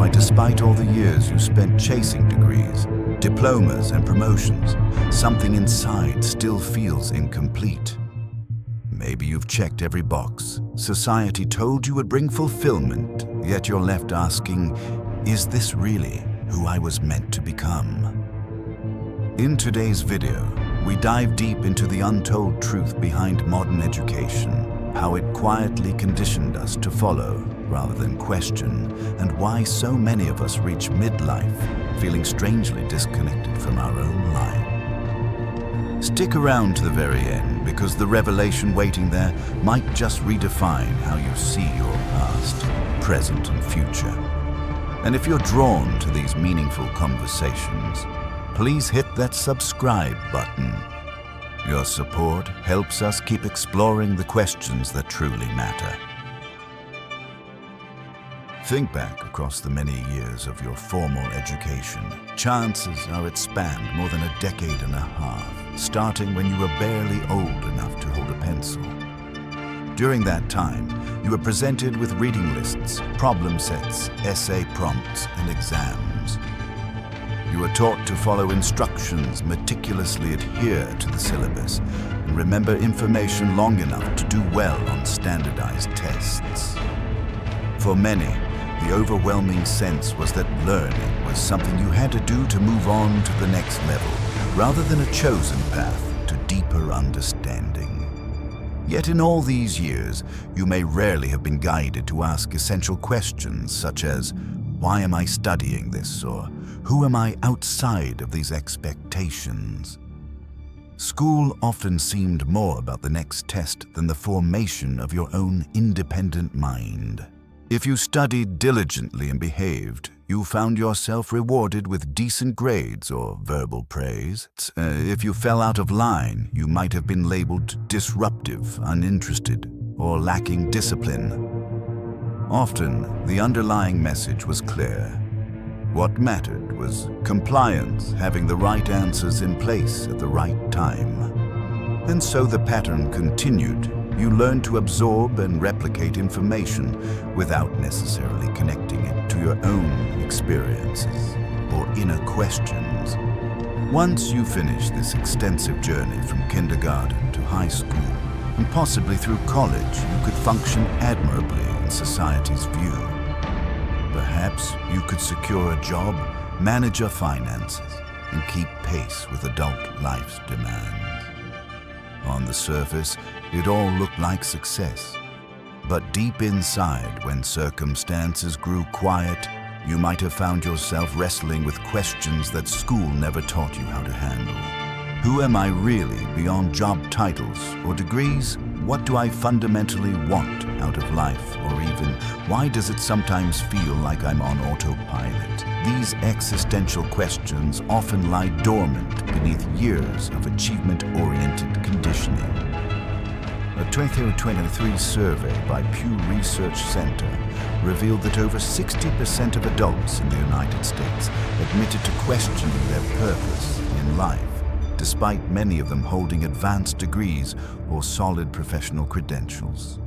why despite all the years you spent chasing degrees, diplomas and promotions, something inside still feels incomplete. Maybe you've checked every box. Society told you would bring fulfillment, yet you're left asking, is this really who I was meant to become? In today's video, we dive deep into the untold truth behind modern education, how it quietly conditioned us to follow rather than question, and why so many of us reach midlife feeling strangely disconnected from our own life. Stick around to the very end, because the revelation waiting there might just redefine how you see your past, present, and future. And if you're drawn to these meaningful conversations, please hit that subscribe button. Your support helps us keep exploring the questions that truly matter. Think back across the many years of your formal education. Chances are it spanned more than a decade and a half, starting when you were barely old enough to hold a pencil. During that time, you were presented with reading lists, problem sets, essay prompts, and exams. You were taught to follow instructions, meticulously adhere to the syllabus, and remember information long enough to do well on standardized tests. For many, the overwhelming sense was that learning was something you had to do to move on to the next level, rather than a chosen path to deeper understanding. Yet in all these years, you may rarely have been guided to ask essential questions such as, why am I studying this? Or who am I outside of these expectations? School often seemed more about the next test than the formation of your own independent mind. If you studied diligently and behaved, you found yourself rewarded with decent grades or verbal praise. If you fell out of line, you might have been labeled disruptive, uninterested, or lacking discipline. Often, the underlying message was clear. What mattered was compliance, having the right answers in place at the right time. And so the pattern continued. You learned to absorb and replicate information without necessarily connecting it to your own experiences or inner questions. Once you finish this extensive journey from kindergarten to high school, and possibly through college, you could function admirably in society's view. Perhaps you could secure a job, manage your finances, and keep pace with adult life's demands. On the surface, it all looked like success. But deep inside, when circumstances grew quiet, you might have found yourself wrestling with questions that school never taught you how to handle. Who am I really beyond job titles or degrees? What do I fundamentally want out of life? Or even, why does it sometimes feel like I'm on autopilot? These existential questions often lie dormant beneath years of achievement-oriented conditioning. A 2023 survey by Pew Research Center revealed that over 60% of adults in the United States admitted to questioning their purpose in life, despite many of them holding advanced degrees or solid professional credentials.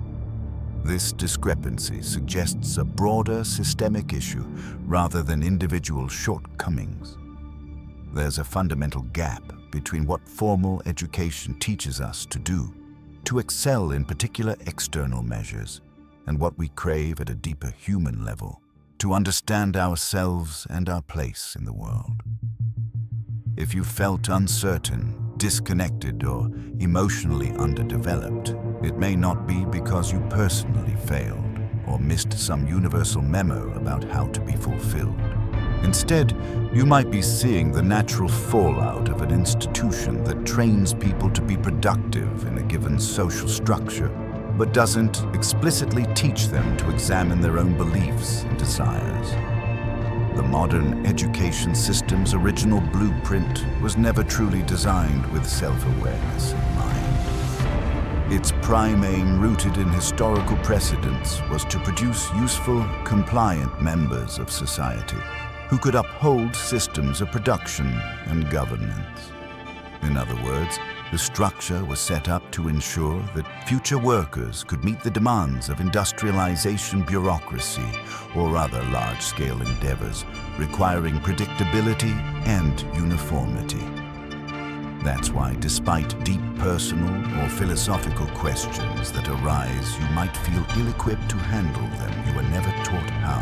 This discrepancy suggests a broader systemic issue rather than individual shortcomings. There's a fundamental gap between what formal education teaches us to do, to excel in particular external measures, and what we crave at a deeper human level, to understand ourselves and our place in the world. If you felt uncertain, disconnected, or emotionally underdeveloped, it may not be because you personally failed or missed some universal memo about how to be fulfilled. Instead, you might be seeing the natural fallout of an institution that trains people to be productive in a given social structure, but doesn't explicitly teach them to examine their own beliefs and desires. The modern education system's original blueprint was never truly designed with self-awareness in mind. Its prime aim, rooted in historical precedents, was to produce useful, compliant members of society who could uphold systems of production and governance. In other words, The structure was set up to ensure that future workers could meet the demands of industrialization bureaucracy or other large-scale endeavors requiring predictability and uniformity. That's why, despite deep personal or philosophical questions that arise, you might feel ill-equipped to handle them. You were never taught how.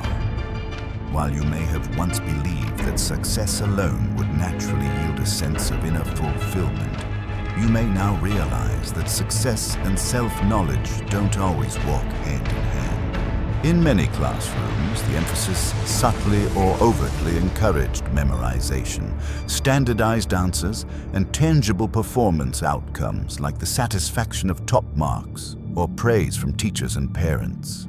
While you may have once believed that success alone would naturally yield a sense of inner fulfillment, you may now realize that success and self-knowledge don't always walk hand in hand. In many classrooms, the emphasis subtly or overtly encouraged memorization, standardized answers, and tangible performance outcomes like the satisfaction of top marks or praise from teachers and parents.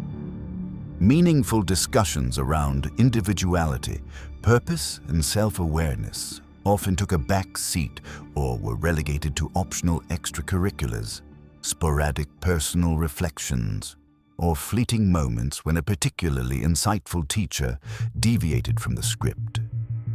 Meaningful discussions around individuality, purpose, and self-awareness often took a back seat or were relegated to optional extracurriculars, sporadic personal reflections, or fleeting moments when a particularly insightful teacher deviated from the script.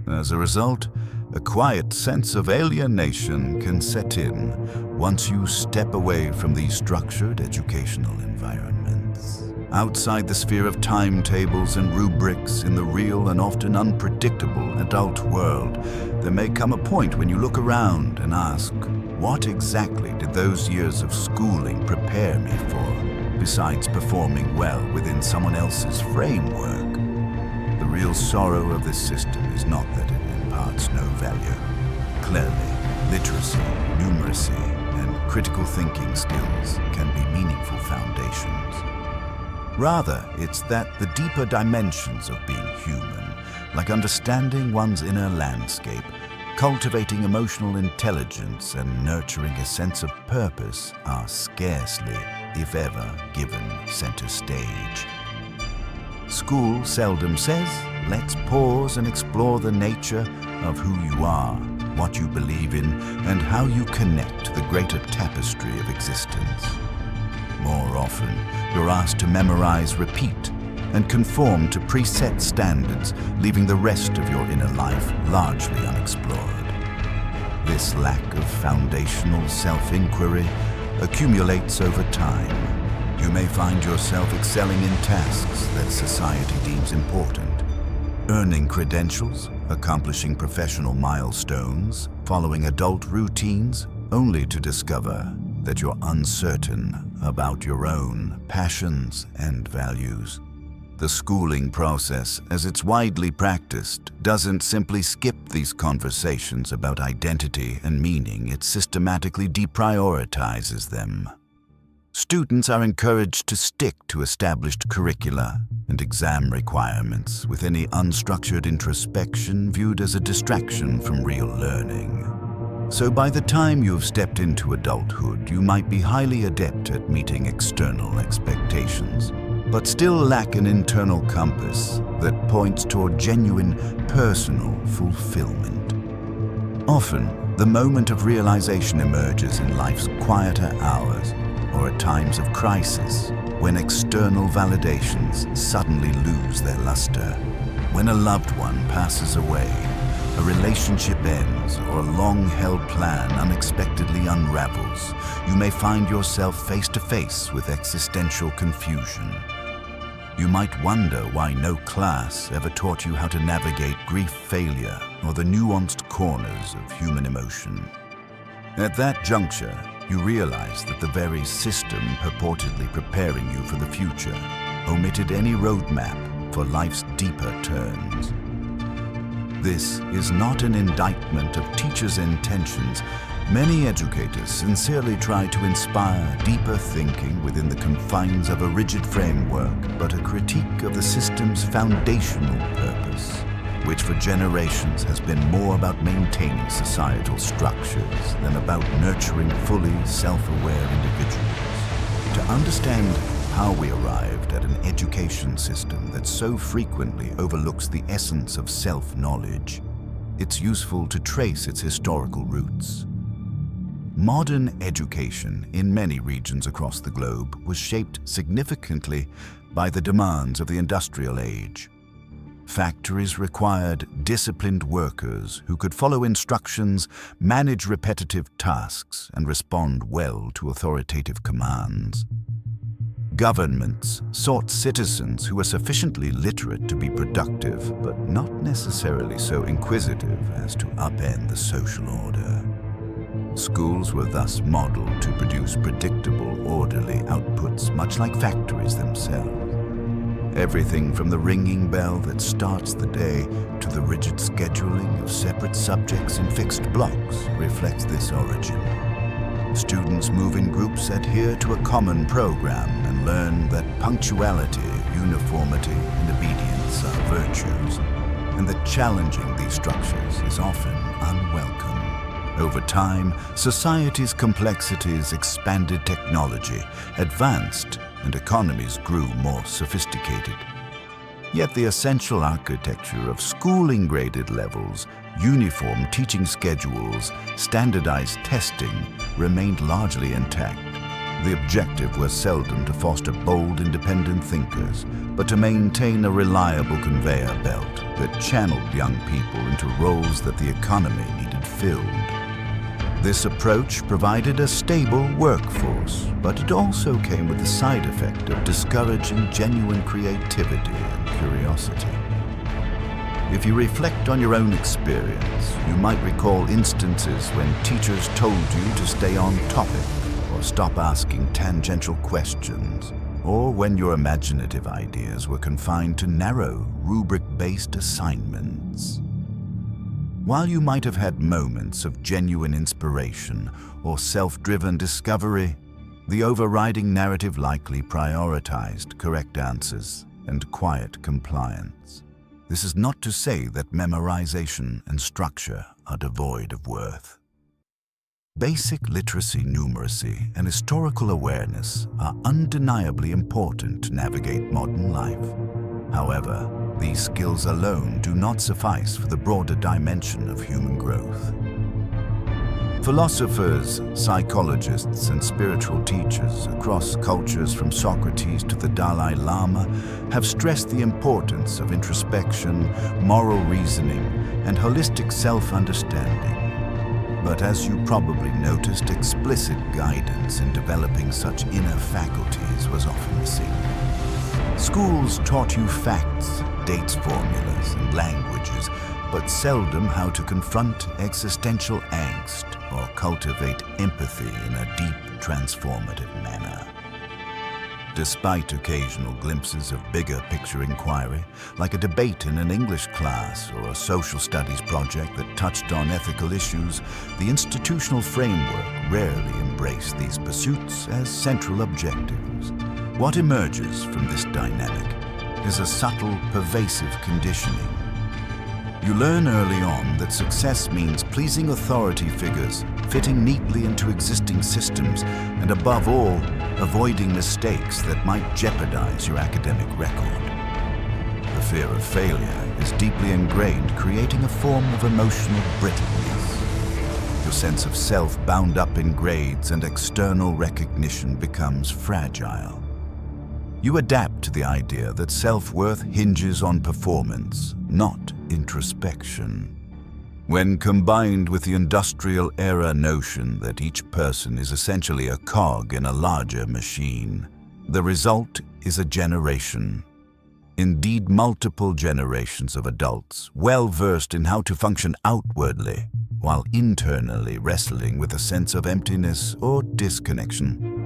As a result, a quiet sense of alienation can set in once you step away from these structured educational environments. Outside the sphere of timetables and rubrics, in the real and often unpredictable adult world, there may come a point when you look around and ask, what exactly did those years of schooling prepare me for, besides performing well within someone else's framework? The real sorrow of this system is not that it imparts no value. Clearly, literacy, numeracy, and critical thinking skills can be meaningful foundations. Rather, it's that the deeper dimensions of being human, like understanding one's inner landscape, cultivating emotional intelligence, and nurturing a sense of purpose, are scarcely, if ever, given center stage. School seldom says, let's pause and explore the nature of who you are, what you believe in, and how you connect to the greater tapestry of existence. More often, you're asked to memorize, repeat, and conform to preset standards, leaving the rest of your inner life largely unexplored. This lack of foundational self-inquiry accumulates over time. You may find yourself excelling in tasks that society deems important, earning credentials, accomplishing professional milestones, following adult routines, only to discover that you're uncertain about your own passions and values. The schooling process, as it's widely practiced, doesn't simply skip these conversations about identity and meaning, it systematically deprioritizes them. Students are encouraged to stick to established curricula and exam requirements, with any unstructured introspection viewed as a distraction from real learning. So by the time you've stepped into adulthood, you might be highly adept at meeting external expectations, but still lack an internal compass that points toward genuine personal fulfillment. Often, the moment of realization emerges in life's quieter hours or at times of crisis, when external validations suddenly lose their luster, when a loved one passes away, a relationship ends, or a long-held plan unexpectedly unravels, you may find yourself face to face with existential confusion. You might wonder why no class ever taught you how to navigate grief, failure, or the nuanced corners of human emotion. At that juncture, you realize that the very system purportedly preparing you for the future omitted any roadmap for life's deeper turns. This is not an indictment of teachers' intentions. Many educators sincerely try to inspire deeper thinking within the confines of a rigid framework, but a critique of the system's foundational purpose, which for generations has been more about maintaining societal structures than about nurturing fully self-aware individuals. To understand how we arrived at an education system that so frequently overlooks the essence of self-knowledge, it's useful to trace its historical roots. Modern education in many regions across the globe was shaped significantly by the demands of the industrial age. Factories required disciplined workers who could follow instructions, manage repetitive tasks, and respond well to authoritative commands. Governments sought citizens who were sufficiently literate to be productive, but not necessarily so inquisitive as to upend the social order. Schools were thus modeled to produce predictable, orderly outputs, much like factories themselves. Everything from the ringing bell that starts the day to the rigid scheduling of separate subjects in fixed blocks reflects this origin. Students move in groups, adhere to a common program, and learn that punctuality, uniformity, and obedience are virtues, and that challenging these structures is often unwelcome. Over time, society's complexities expanded technology, advanced, and economies grew more sophisticated. Yet the essential architecture of schooling graded levels, uniform teaching schedules, standardized testing remained largely intact. The objective was seldom to foster bold, independent thinkers, but to maintain a reliable conveyor belt that channeled young people into roles that the economy needed filled. This approach provided a stable workforce, but it also came with the side effect of discouraging genuine creativity and curiosity. If you reflect on your own experience, you might recall instances when teachers told you to stay on topic or stop asking tangential questions, or when your imaginative ideas were confined to narrow, rubric-based assignments. While you might have had moments of genuine inspiration or self-driven discovery, the overriding narrative likely prioritized correct answers and quiet compliance. This is not to say that memorization and structure are devoid of worth. Basic literacy, numeracy, and historical awareness are undeniably important to navigate modern life. However, these skills alone do not suffice for the broader dimension of human growth. Philosophers, psychologists, and spiritual teachers across cultures from Socrates to the Dalai Lama have stressed the importance of introspection, moral reasoning, and holistic self-understanding. But as you probably noticed, explicit guidance in developing such inner faculties was often missing. Schools taught you facts, dates, formulas, and languages, but seldom how to confront existential angst or cultivate empathy in a deep, transformative manner. Despite occasional glimpses of bigger picture inquiry, like a debate in an English class or a social studies project that touched on ethical issues, the institutional framework rarely embraced these pursuits as central objectives. What emerges from this dynamic is a subtle, pervasive conditioning. You learn early on that success means pleasing authority figures, fitting neatly into existing systems, and above all, avoiding mistakes that might jeopardize your academic record. The fear of failure is deeply ingrained, creating a form of emotional brittleness. Your sense of self, bound up in grades and external recognition, becomes fragile. You adapt to the idea that self-worth hinges on performance, not introspection. When combined with the industrial era notion that each person is essentially a cog in a larger machine, the result is a generation, indeed multiple generations of adults, well versed in how to function outwardly, while internally wrestling with a sense of emptiness or disconnection.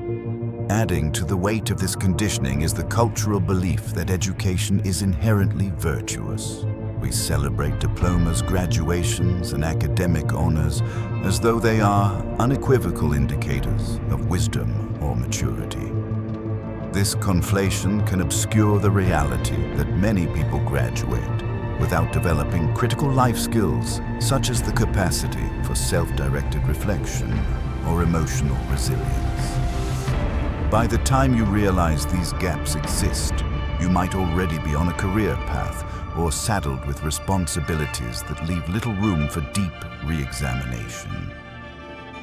Adding to the weight of this conditioning is the cultural belief that education is inherently virtuous. We celebrate diplomas, graduations, and academic honors as though they are unequivocal indicators of wisdom or maturity. This conflation can obscure the reality that many people graduate without developing critical life skills such as the capacity for self-directed reflection or emotional resilience. By the time you realize these gaps exist, you might already be on a career path or saddled with responsibilities that leave little room for deep re-examination.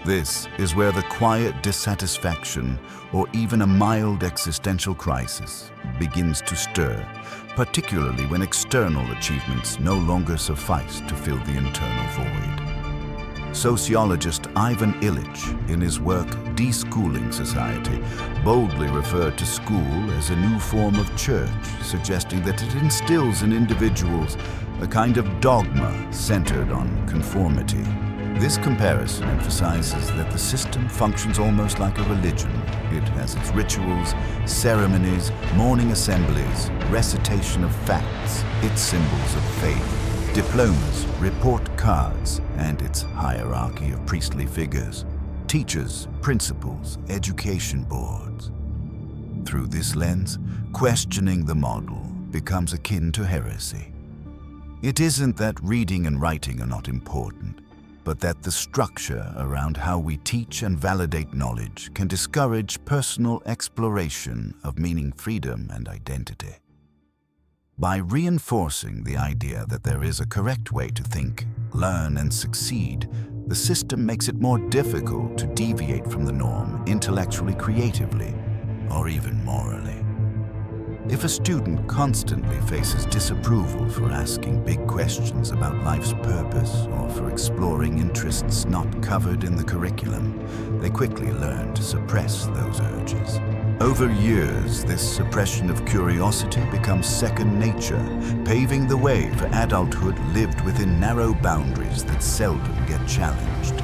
This is where the quiet dissatisfaction or even a mild existential crisis begins to stir, particularly when external achievements no longer suffice to fill the internal void. Sociologist Ivan Illich, in his work Deschooling Society, boldly referred to school as a new form of church, suggesting that it instills in individuals a kind of dogma centered on conformity. This comparison emphasizes that the system functions almost like a religion. It has its rituals, ceremonies, morning assemblies, recitation of facts, its symbols of faith, diplomas, report cards, and its hierarchy of priestly figures, teachers, principals, education boards. Through this lens, questioning the model becomes akin to heresy. It isn't that reading and writing are not important, but that the structure around how we teach and validate knowledge can discourage personal exploration of meaning, freedom, and identity. By reinforcing the idea that there is a correct way to think, learn, and succeed, the system makes it more difficult to deviate from the norm intellectually, creatively, or even morally. If a student constantly faces disapproval for asking big questions about life's purpose or for exploring interests not covered in the curriculum, they quickly learn to suppress those urges. Over years, this suppression of curiosity becomes second nature, paving the way for adulthood lived within narrow boundaries that seldom get challenged.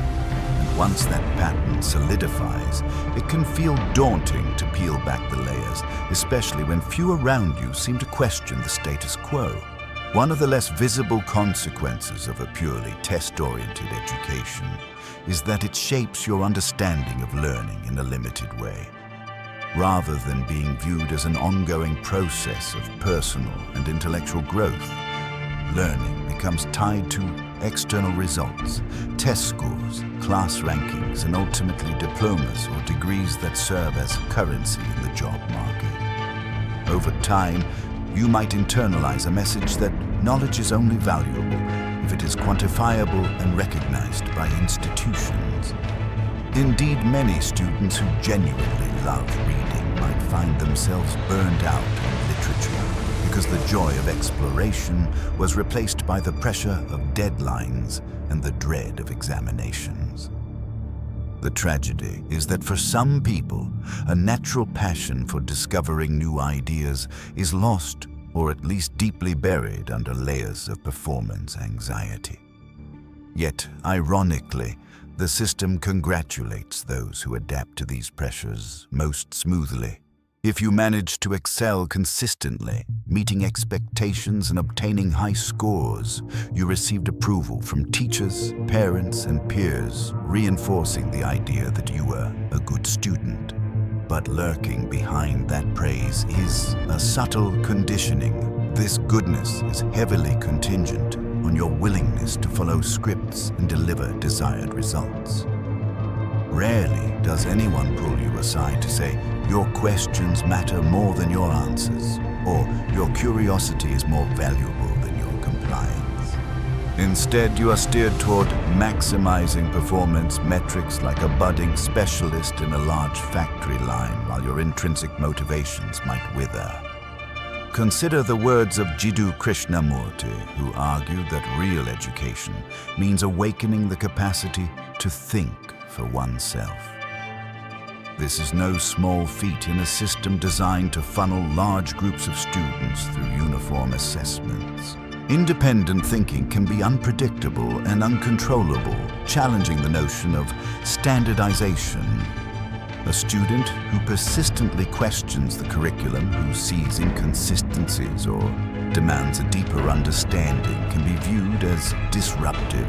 Once that pattern solidifies, it can feel daunting to peel back the layers, especially when few around you seem to question the status quo. One of the less visible consequences of a purely test-oriented education is that it shapes your understanding of learning in a limited way. Rather than being viewed as an ongoing process of personal and intellectual growth, learning becomes tied to external results, test scores, class rankings, and ultimately diplomas or degrees that serve as currency in the job market. Over time, you might internalize a message that knowledge is only valuable if it is quantifiable and recognized by institutions. Indeed, many students who genuinely love reading might find themselves burned out on literature, because the joy of exploration was replaced by the pressure of deadlines and the dread of examinations. The tragedy is that for some people, a natural passion for discovering new ideas is lost or at least deeply buried under layers of performance anxiety. Yet, ironically, the system congratulates those who adapt to these pressures most smoothly. If you manage to excel consistently, meeting expectations and obtaining high scores, you received approval from teachers, parents, and peers, reinforcing the idea that you were a good student. But lurking behind that praise is a subtle conditioning. This goodness is heavily contingent on your willingness to follow scripts and deliver desired results. Rarely does anyone pull you aside to say, your questions matter more than your answers, or your curiosity is more valuable than your compliance. Instead, you are steered toward maximizing performance metrics like a budding specialist in a large factory line, while your intrinsic motivations might wither. Consider the words of Jiddu Krishnamurti, who argued that real education means awakening the capacity to think for oneself. This is no small feat in a system designed to funnel large groups of students through uniform assessments. Independent thinking can be unpredictable and uncontrollable, challenging the notion of standardization. A student who persistently questions the curriculum, who sees inconsistencies or demands a deeper understanding, can be viewed as disruptive.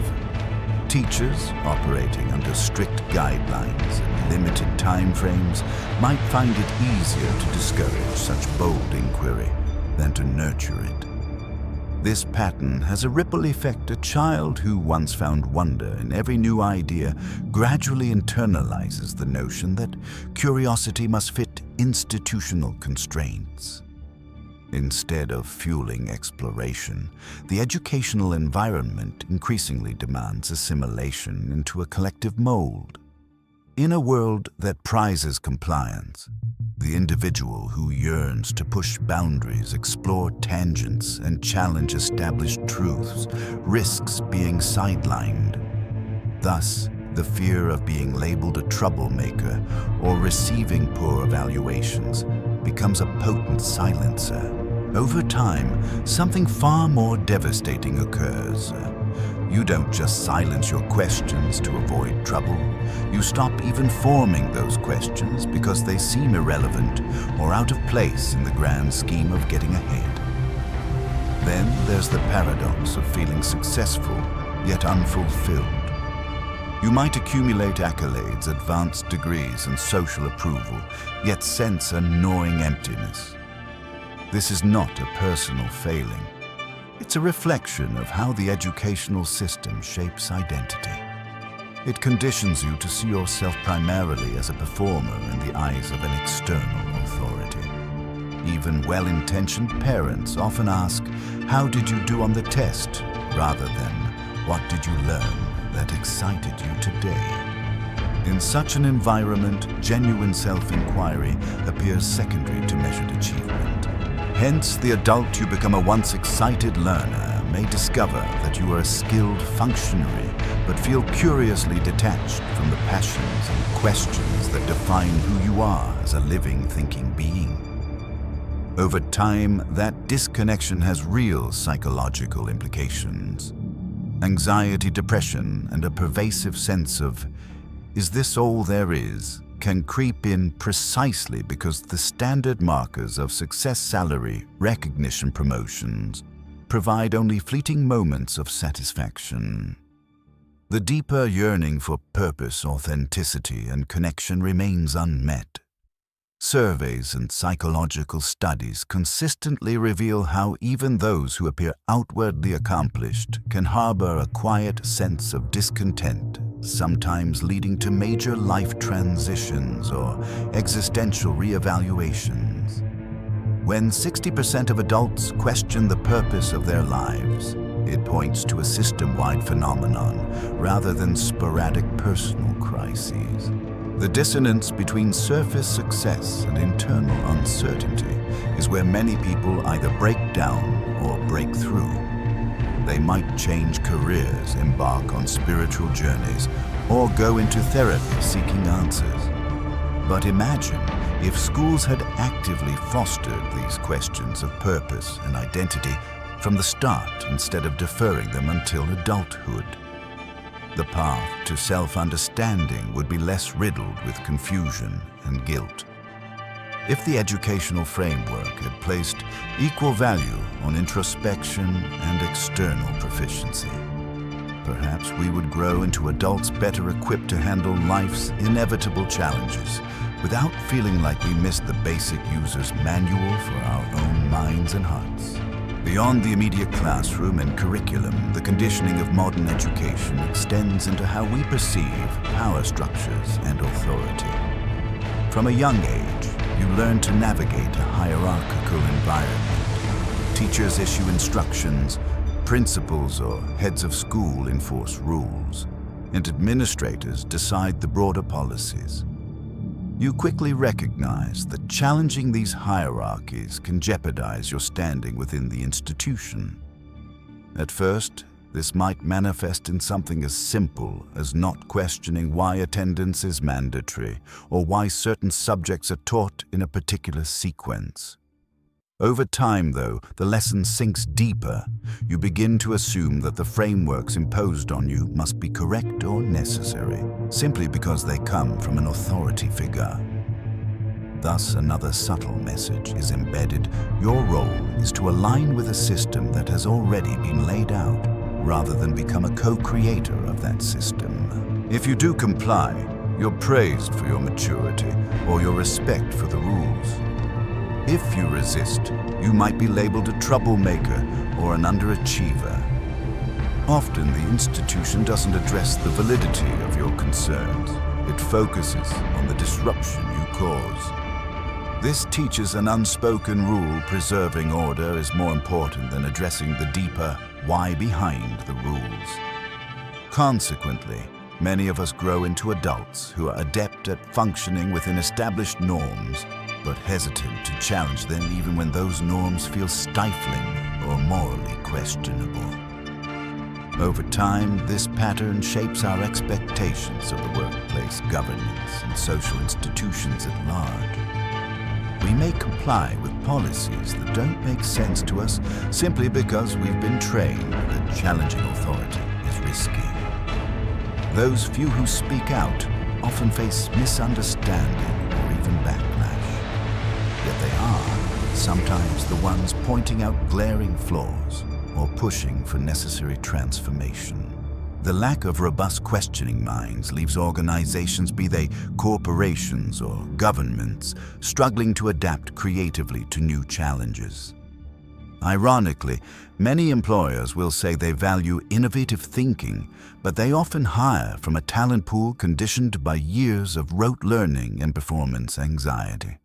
Teachers operating under strict guidelines and limited timeframes might find it easier to discourage such bold inquiry than to nurture it. This pattern has a ripple effect. A child who once found wonder in every new idea gradually internalizes the notion that curiosity must fit institutional constraints. Instead of fueling exploration, the educational environment increasingly demands assimilation into a collective mold. In a world that prizes compliance, the individual who yearns to push boundaries, explore tangents, and challenge established truths risks being sidelined. Thus, the fear of being labeled a troublemaker or receiving poor evaluations becomes a potent silencer. Over time, something far more devastating occurs. You don't just silence your questions to avoid trouble. You stop even forming those questions because they seem irrelevant or out of place in the grand scheme of getting ahead. Then there's the paradox of feeling successful, yet unfulfilled. You might accumulate accolades, advanced degrees, and social approval, yet sense a gnawing emptiness. This is not a personal failing. It's a reflection of how the educational system shapes identity. It conditions you to see yourself primarily as a performer in the eyes of an external authority. Even well-intentioned parents often ask, "How did you do on the test?" rather than, "What did you learn that excited you today?" In such an environment, genuine self-inquiry appears secondary to measured achievement. Hence, the adult you become a once excited learner may discover that you are a skilled functionary, but feel curiously detached from the passions and questions that define who you are as a living, thinking being. Over time, that disconnection has real psychological implications. Anxiety, depression, and a pervasive sense of, "Is this all there is?" can creep in precisely because the standard markers of success, salary, recognition, promotions provide only fleeting moments of satisfaction. The deeper yearning for purpose, authenticity, and connection remains unmet. Surveys and psychological studies consistently reveal how even those who appear outwardly accomplished can harbor a quiet sense of discontent, sometimes leading to major life transitions or existential reevaluations. When 60% of adults question the purpose of their lives, it points to a system-wide phenomenon rather than sporadic personal crises. The dissonance between surface success and internal uncertainty is where many people either break down or break through. They might change careers, embark on spiritual journeys, or go into therapy seeking answers. But imagine if schools had actively fostered these questions of purpose and identity from the start instead of deferring them until adulthood. The path to self-understanding would be less riddled with confusion and guilt. If the educational framework had placed equal value on introspection and external proficiency, perhaps we would grow into adults better equipped to handle life's inevitable challenges without feeling like we missed the basic user's manual for our own minds and hearts. Beyond the immediate classroom and curriculum, the conditioning of modern education extends into how we perceive power structures and authority. From a young age, you learn to navigate a hierarchical environment. Teachers issue instructions, principals or heads of school enforce rules, and administrators decide the broader policies. You quickly recognize that challenging these hierarchies can jeopardize your standing within the institution. At first, this might manifest in something as simple as not questioning why attendance is mandatory or why certain subjects are taught in a particular sequence. Over time, though, the lesson sinks deeper. You begin to assume that the frameworks imposed on you must be correct or necessary, simply because they come from an authority figure. Thus, another subtle message is embedded. Your role is to align with a system that has already been laid out, rather than become a co-creator of that system. If you do comply, you're praised for your maturity or your respect for the rules. If you resist, you might be labeled a troublemaker or an underachiever. Often, the institution doesn't address the validity of your concerns. It focuses on the disruption you cause. This teaches an unspoken rule: preserving order is more important than addressing the deeper why behind the rules. Consequently, Many of us grow into adults who are adept at functioning within established norms, but hesitant to challenge them even when those norms feel stifling or morally questionable. Over time, this pattern shapes our expectations of the workplace, governance, and social institutions at large. We may comply with policies that don't make sense to us simply because we've been trained that challenging authority is risky. Those few who speak out often face misunderstanding or even backlash. Yet they are sometimes the ones pointing out glaring flaws or pushing for necessary transformation. The lack of robust questioning minds leaves organizations, be they corporations or governments, struggling to adapt creatively to new challenges. Ironically, many employers will say they value innovative thinking, but they often hire from a talent pool conditioned by years of rote learning and performance anxiety.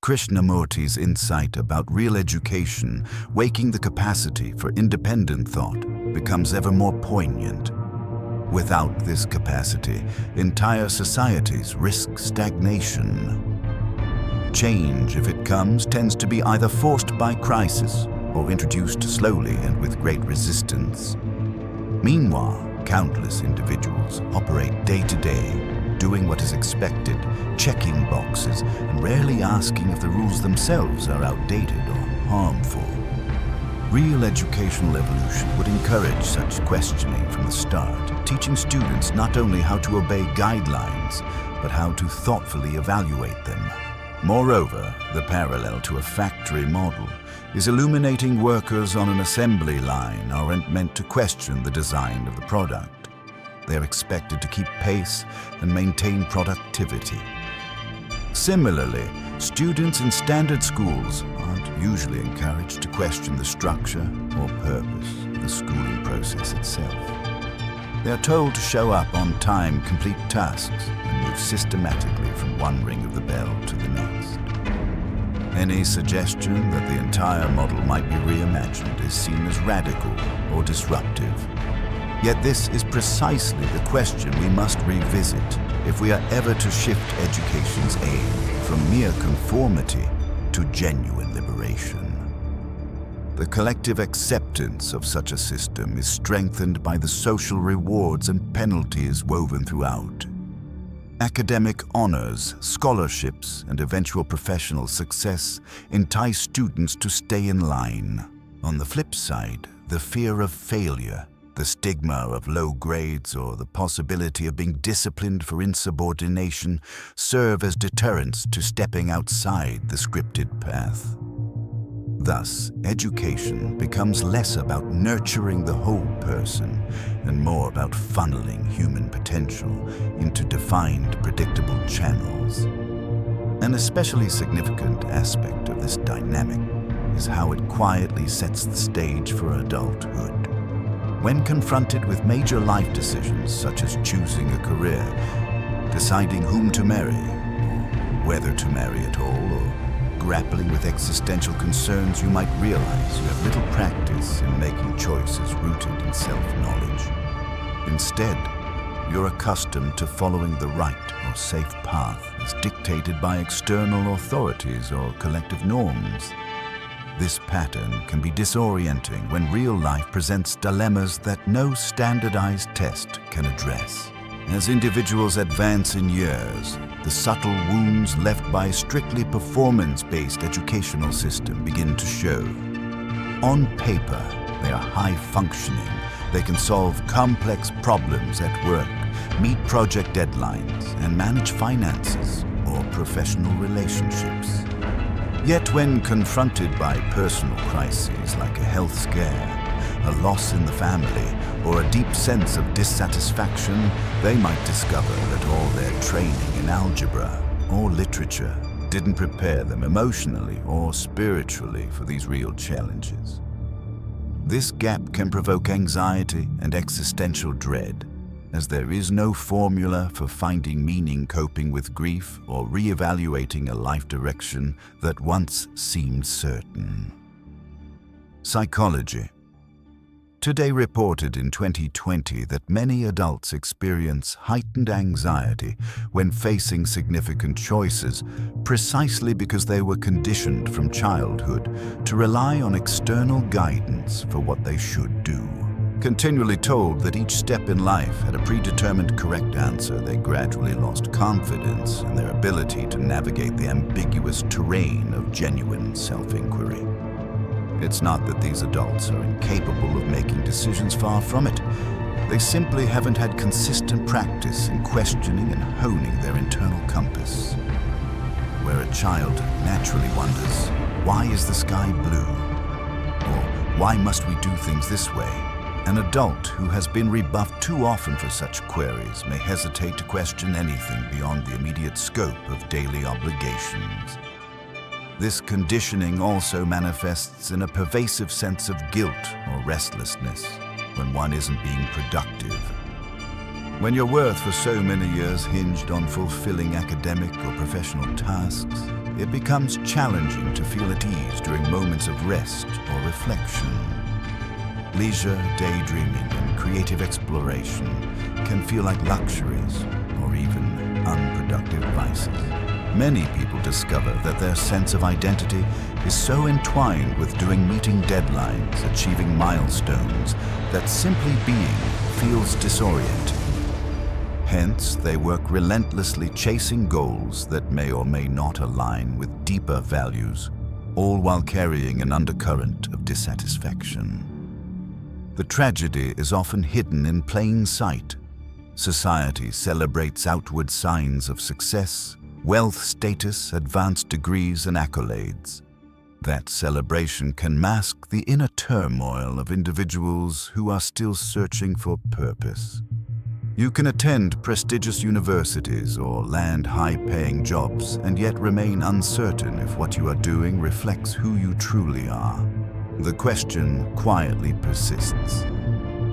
Krishnamurti's insight about real education, waking the capacity for independent thought, becomes ever more poignant. Without this capacity, entire societies risk stagnation. Change, if it comes, tends to be either forced by crisis or introduced slowly and with great resistance. Meanwhile, countless individuals operate day to day, doing what is expected, checking boxes, and rarely asking if the rules themselves are outdated or harmful. Real educational evolution would encourage such questioning from the start, teaching students not only how to obey guidelines, but how to thoughtfully evaluate them. Moreover, the parallel to a factory model is illuminating workers on an assembly line aren't meant to question the design of the product. They're expected to keep pace and maintain productivity. Similarly, students in standard schools aren't usually encouraged to question the structure or purpose of the schooling process itself. They are told to show up on time, complete tasks, and move systematically from one ring of the bell to the next. Any suggestion that the entire model might be reimagined is seen as radical or disruptive. Yet this is precisely the question we must revisit if we are ever to shift education's aim from mere conformity to genuine liberation. The collective acceptance of such a system is strengthened by the social rewards and penalties woven throughout. Academic honors, scholarships, and eventual professional success entice students to stay in line. On the flip side, the fear of failure, the stigma of low grades, or the possibility of being disciplined for insubordination serve as deterrents to stepping outside the scripted path. Thus, education becomes less about nurturing the whole person and more about funneling human potential into defined, predictable channels. An especially significant aspect of this dynamic is how it quietly sets the stage for adulthood. When confronted with major life decisions such as choosing a career, deciding whom to marry, or whether to marry at all, or grappling with existential concerns, you might realize you have little practice in making choices rooted in self-knowledge. Instead, you're accustomed to following the right or safe path as dictated by external authorities or collective norms. This pattern can be disorienting when real life presents dilemmas that no standardized test can address. As individuals advance in years, the subtle wounds left by a strictly performance-based educational system begin to show. On paper, they are high-functioning. They can solve complex problems at work, meet project deadlines, and manage finances or professional relationships. Yet when confronted by personal crises like a health scare, a loss in the family, or a deep sense of dissatisfaction, they might discover that all their training in algebra or literature didn't prepare them emotionally or spiritually for these real challenges. This gap can provoke anxiety and existential dread, as there is no formula for finding meaning, coping with grief, or reevaluating a life direction that once seemed certain. Psychology. Today reported in 2020 that many adults experience heightened anxiety when facing significant choices, precisely because they were conditioned from childhood to rely on external guidance for what they should do. Continually told that each step in life had a predetermined correct answer, they gradually lost confidence in their ability to navigate the ambiguous terrain of genuine self-inquiry. It's not that these adults are incapable of making decisions, far from it. They simply haven't had consistent practice in questioning and honing their internal compass. Where a child naturally wonders, why is the sky blue? Or why must we do things this way? An adult who has been rebuffed too often for such queries may hesitate to question anything beyond the immediate scope of daily obligations. This conditioning also manifests in a pervasive sense of guilt or restlessness when one isn't being productive. When your worth for so many years hinged on fulfilling academic or professional tasks, it becomes challenging to feel at ease during moments of rest or reflection. Leisure, daydreaming, and creative exploration can feel like luxuries or even unproductive vices. Many people discover that their sense of identity is so entwined with meeting deadlines, achieving milestones, that simply being feels disorienting. Hence, they work relentlessly chasing goals that may or may not align with deeper values, all while carrying an undercurrent of dissatisfaction. The tragedy is often hidden in plain sight. Society celebrates outward signs of success, wealth, status, advanced degrees, and accolades. That celebration can mask the inner turmoil of individuals who are still searching for purpose. You can attend prestigious universities or land high-paying jobs and yet remain uncertain if what you are doing reflects who you truly are. The question quietly persists.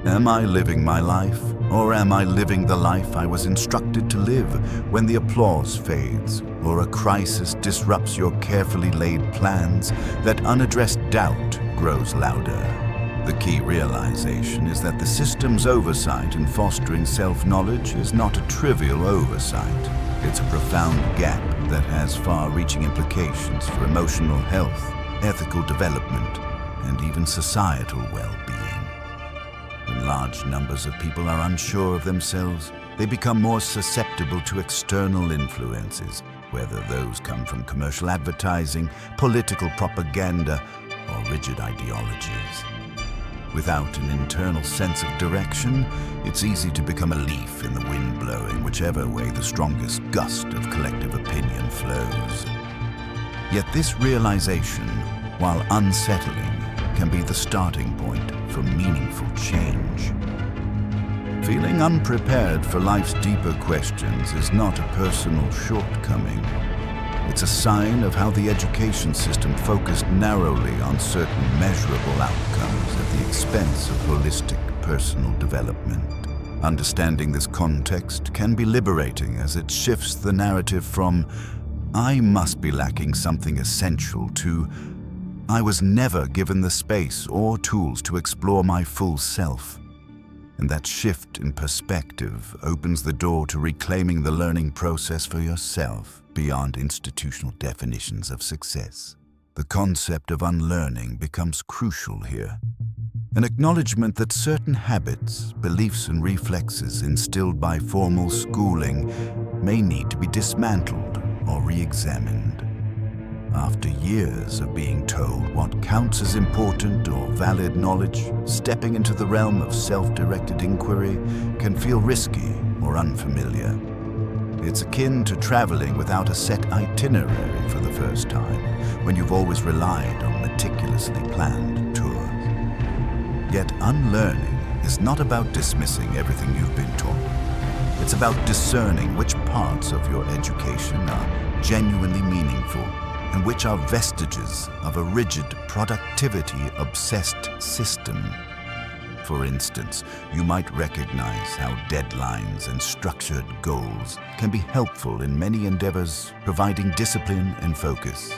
Am I living my life, or am I living the life I was instructed to live when the applause fades, or a crisis disrupts your carefully laid plans, that unaddressed doubt grows louder? The key realization is that the system's oversight in fostering self-knowledge is not a trivial oversight. It's a profound gap that has far-reaching implications for emotional health, ethical development, and even societal well-being. When large numbers of people are unsure of themselves, they become more susceptible to external influences, whether those come from commercial advertising, political propaganda, or rigid ideologies. Without an internal sense of direction, it's easy to become a leaf in the wind blowing whichever way the strongest gust of collective opinion flows. Yet this realization, while unsettling, can be the starting point for meaningful change. Feeling unprepared for life's deeper questions is not a personal shortcoming. It's a sign of how the education system focused narrowly on certain measurable outcomes at the expense of holistic personal development. Understanding this context can be liberating as it shifts the narrative from "I must be lacking something essential" to "I was never given the space or tools to explore my full self." And that shift in perspective opens the door to reclaiming the learning process for yourself beyond institutional definitions of success. The concept of unlearning becomes crucial here. An acknowledgement that certain habits, beliefs, and reflexes instilled by formal schooling may need to be dismantled or re-examined. After years of being told what counts as important or valid knowledge, stepping into the realm of self-directed inquiry can feel risky or unfamiliar. It's akin to traveling without a set itinerary for the first time, when you've always relied on meticulously planned tours. Yet unlearning is not about dismissing everything you've been taught. It's about discerning which parts of your education are genuinely meaningful and which are vestiges of a rigid, productivity-obsessed system. For instance, you might recognize how deadlines and structured goals can be helpful in many endeavors, providing discipline and focus.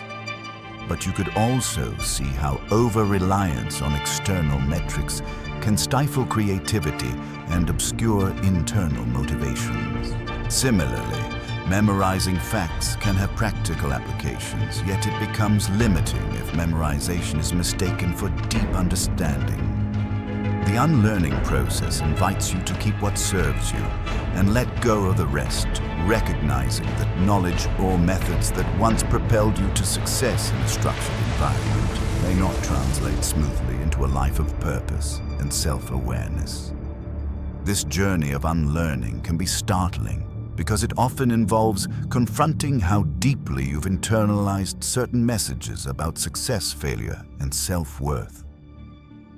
but you could also see how over-reliance on external metrics can stifle creativity and obscure internal motivations. Similarly, memorizing facts can have practical applications, yet it becomes limiting if memorization is mistaken for deep understanding. The unlearning process invites you to keep what serves you and let go of the rest, recognizing that knowledge or methods that once propelled you to success in a structured environment may not translate smoothly into a life of purpose and self-awareness. This journey of unlearning can be startling because it often involves confronting how deeply you've internalized certain messages about success, failure, and self-worth.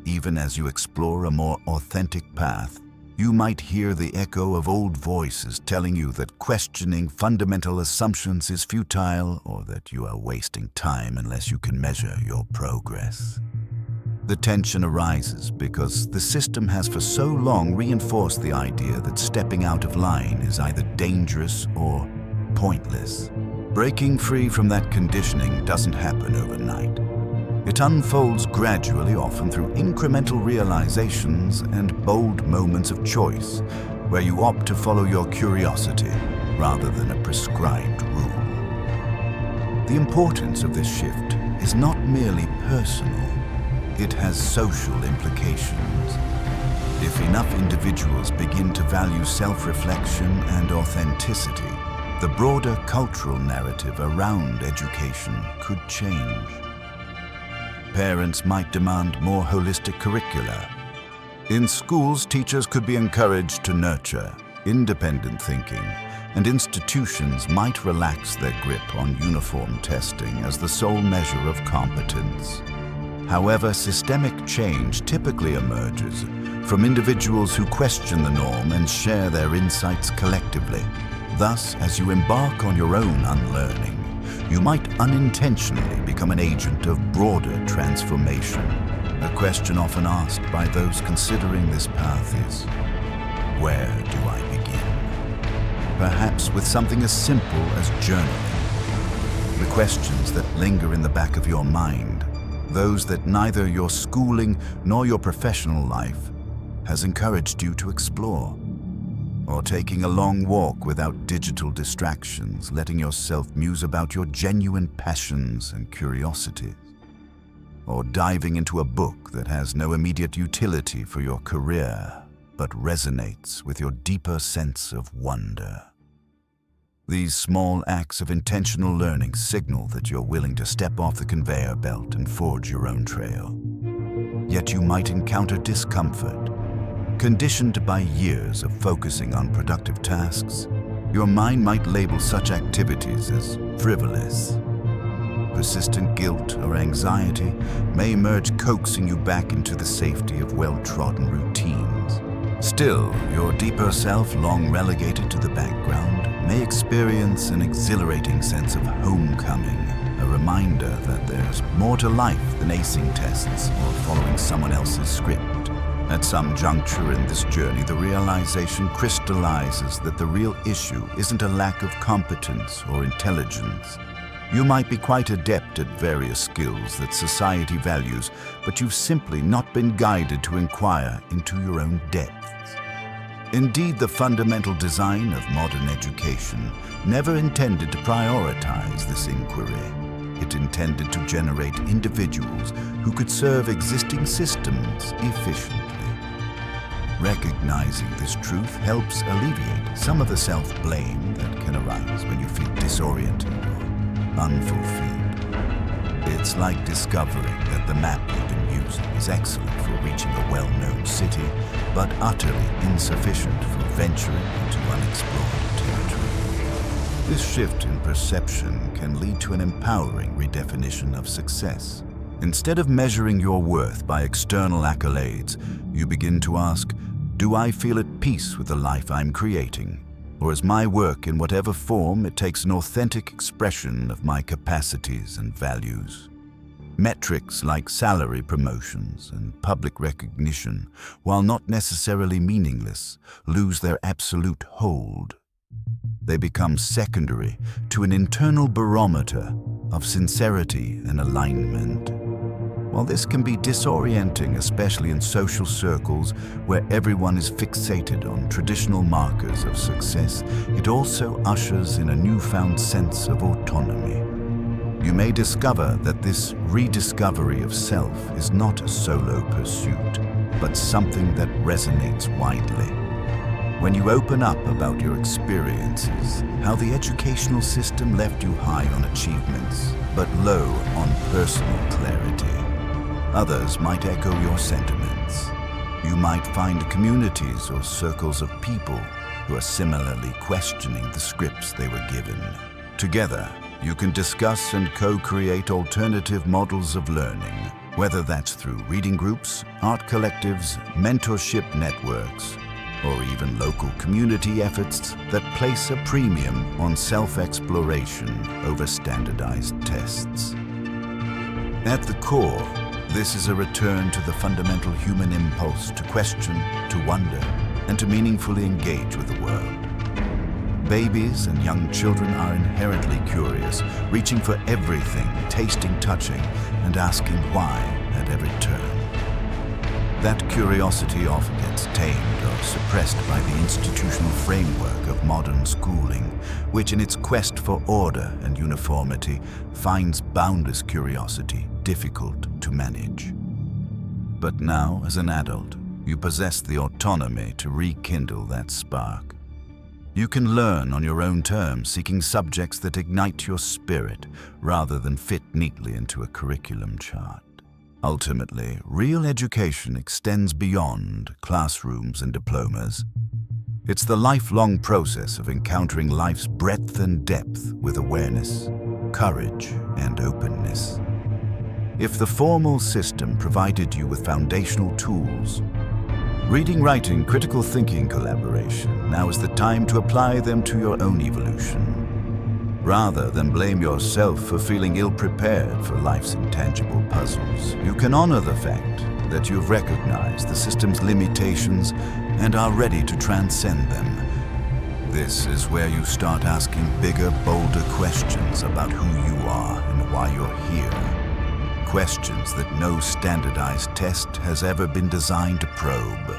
Even as you explore a more authentic path, you might hear the echo of old voices telling you that questioning fundamental assumptions is futile or that you are wasting time unless you can measure your progress. The tension arises because the system has for so long reinforced the idea that stepping out of line is either dangerous or pointless. Breaking free from that conditioning doesn't happen overnight. It unfolds gradually, often through incremental realizations and bold moments of choice, where you opt to follow your curiosity rather than a prescribed rule. The importance of this shift is not merely personal, it has social implications. If enough individuals begin to value self-reflection and authenticity, the broader cultural narrative around education could change. Parents might demand more holistic curricula. In schools, teachers could be encouraged to nurture independent thinking, and institutions might relax their grip on uniform testing as the sole measure of competence. However, systemic change typically emerges from individuals who question the norm and share their insights collectively. Thus, as you embark on your own unlearning, you might unintentionally become an agent of broader transformation. A question often asked by those considering this path is, where do I begin? Perhaps with something as simple as journaling. The questions that linger in the back of your mind, those that neither your schooling nor your professional life has encouraged you to explore. Or taking a long walk without digital distractions, letting yourself muse about your genuine passions and curiosities. Or diving into a book that has no immediate utility for your career, but resonates with your deeper sense of wonder. These small acts of intentional learning signal that you're willing to step off the conveyor belt and forge your own trail. Yet you might encounter discomfort. Conditioned by years of focusing on productive tasks, your mind might label such activities as frivolous. Persistent guilt or anxiety may emerge, coaxing you back into the safety of well-trodden routines. Still, your deeper self, long relegated to the background, may experience an exhilarating sense of homecoming, a reminder that there's more to life than acing tests or following someone else's script. At some juncture in this journey, the realization crystallizes that the real issue isn't a lack of competence or intelligence. You might be quite adept at various skills that society values, but you've simply not been guided to inquire into your own depths. Indeed, the fundamental design of modern education never intended to prioritize this inquiry. It intended to generate individuals who could serve existing systems efficiently. Recognizing this truth helps alleviate some of the self-blame that can arise when you feel disoriented or unfulfilled. It's like discovering that the map you've been using is excellent for reaching a well-known city, but utterly insufficient for venturing into unexplored territory. This shift in perception can lead to an empowering redefinition of success. Instead of measuring your worth by external accolades, you begin to ask, do I feel at peace with the life I'm creating? Or is my work, in whatever form it takes, an authentic expression of my capacities and values? Metrics like salary promotions and public recognition, while not necessarily meaningless, lose their absolute hold. They become secondary to an internal barometer of sincerity and alignment. While this can be disorienting, especially in social circles where everyone is fixated on traditional markers of success, it also ushers in a newfound sense of autonomy. You may discover that this rediscovery of self is not a solo pursuit, but something that resonates widely. When you open up about your experiences, how the educational system left you high on achievements, but low on personal clarity, others might echo your sentiments. You might find communities or circles of people who are similarly questioning the scripts they were given. Together, you can discuss and co-create alternative models of learning, whether that's through reading groups, art collectives, mentorship networks, or even local community efforts that place a premium on self-exploration over standardized tests. At the core, this is a return to the fundamental human impulse to question, to wonder, and to meaningfully engage with the world. Babies and young children are inherently curious, reaching for everything, tasting, touching, and asking why at every turn. That curiosity often gets tamed or suppressed by the institutional framework of modern schooling, which in its quest for order and uniformity finds boundless curiosity difficult to manage. But now, as an adult, you possess the autonomy to rekindle that spark. You can learn on your own terms, seeking subjects that ignite your spirit rather than fit neatly into a curriculum chart. Ultimately, real education extends beyond classrooms and diplomas. It's the lifelong process of encountering life's breadth and depth with awareness, courage, and openness. If the formal system provided you with foundational tools, reading, writing, critical thinking, collaboration, now is the time to apply them to your own evolution. Rather than blame yourself for feeling ill-prepared for life's intangible puzzles, you can honor the fact that you've recognized the system's limitations and are ready to transcend them. This is where you start asking bigger, bolder questions about who you are and why you're here. Questions that no standardized test has ever been designed to probe.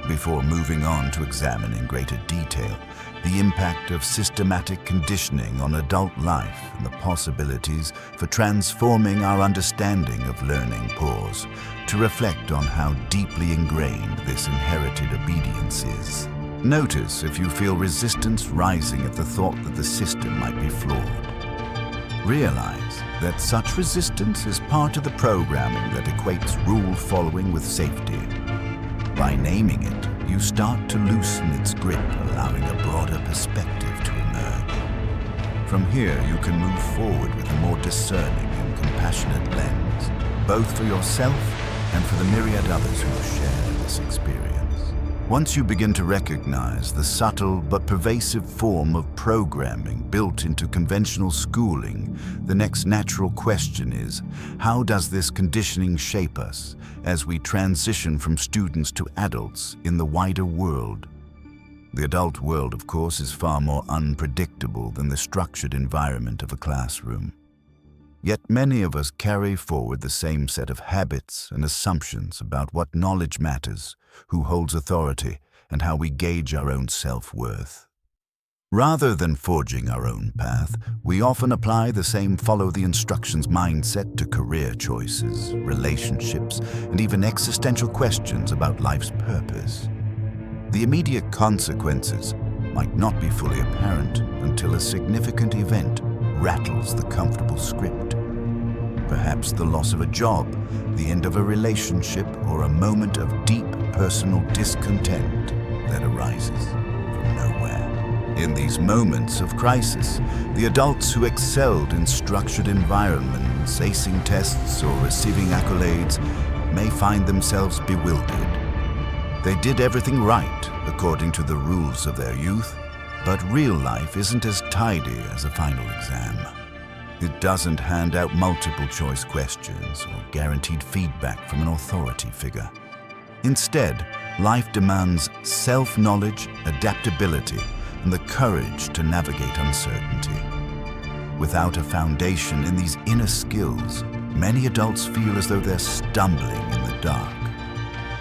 Before moving on to examine in greater detail the impact of systematic conditioning on adult life and the possibilities for transforming our understanding of learning, pause to reflect on how deeply ingrained this inherited obedience is. Notice if you feel resistance rising at the thought that the system might be flawed. Realize that such resistance is part of the programming that equates rule following with safety. By naming it, you start to loosen its grip, allowing a broader perspective to emerge. From here, you can move forward with a more discerning and compassionate lens, both for yourself and for the myriad others who share this experience. Once you begin to recognize the subtle but pervasive form of programming built into conventional schooling, the next natural question is, how does this conditioning shape us as we transition from students to adults in the wider world? The adult world, of course, is far more unpredictable than the structured environment of a classroom. Yet many of us carry forward the same set of habits and assumptions about what knowledge matters, who holds authority, and how we gauge our own self-worth. Rather than forging our own path, we often apply the same follow-the-instructions mindset to career choices, relationships, and even existential questions about life's purpose. The immediate consequences might not be fully apparent until a significant event rattles the comfortable script. Perhaps the loss of a job, the end of a relationship, or a moment of deep personal discontent that arises from nowhere. In these moments of crisis, the adults who excelled in structured environments, acing tests, or receiving accolades may find themselves bewildered. They did everything right according to the rules of their youth, but real life isn't as tidy as a final exam. It doesn't hand out multiple choice questions or guaranteed feedback from an authority figure. Instead, life demands self-knowledge, adaptability, and the courage to navigate uncertainty. without a foundation in these inner skills, many adults feel as though they're stumbling in the dark.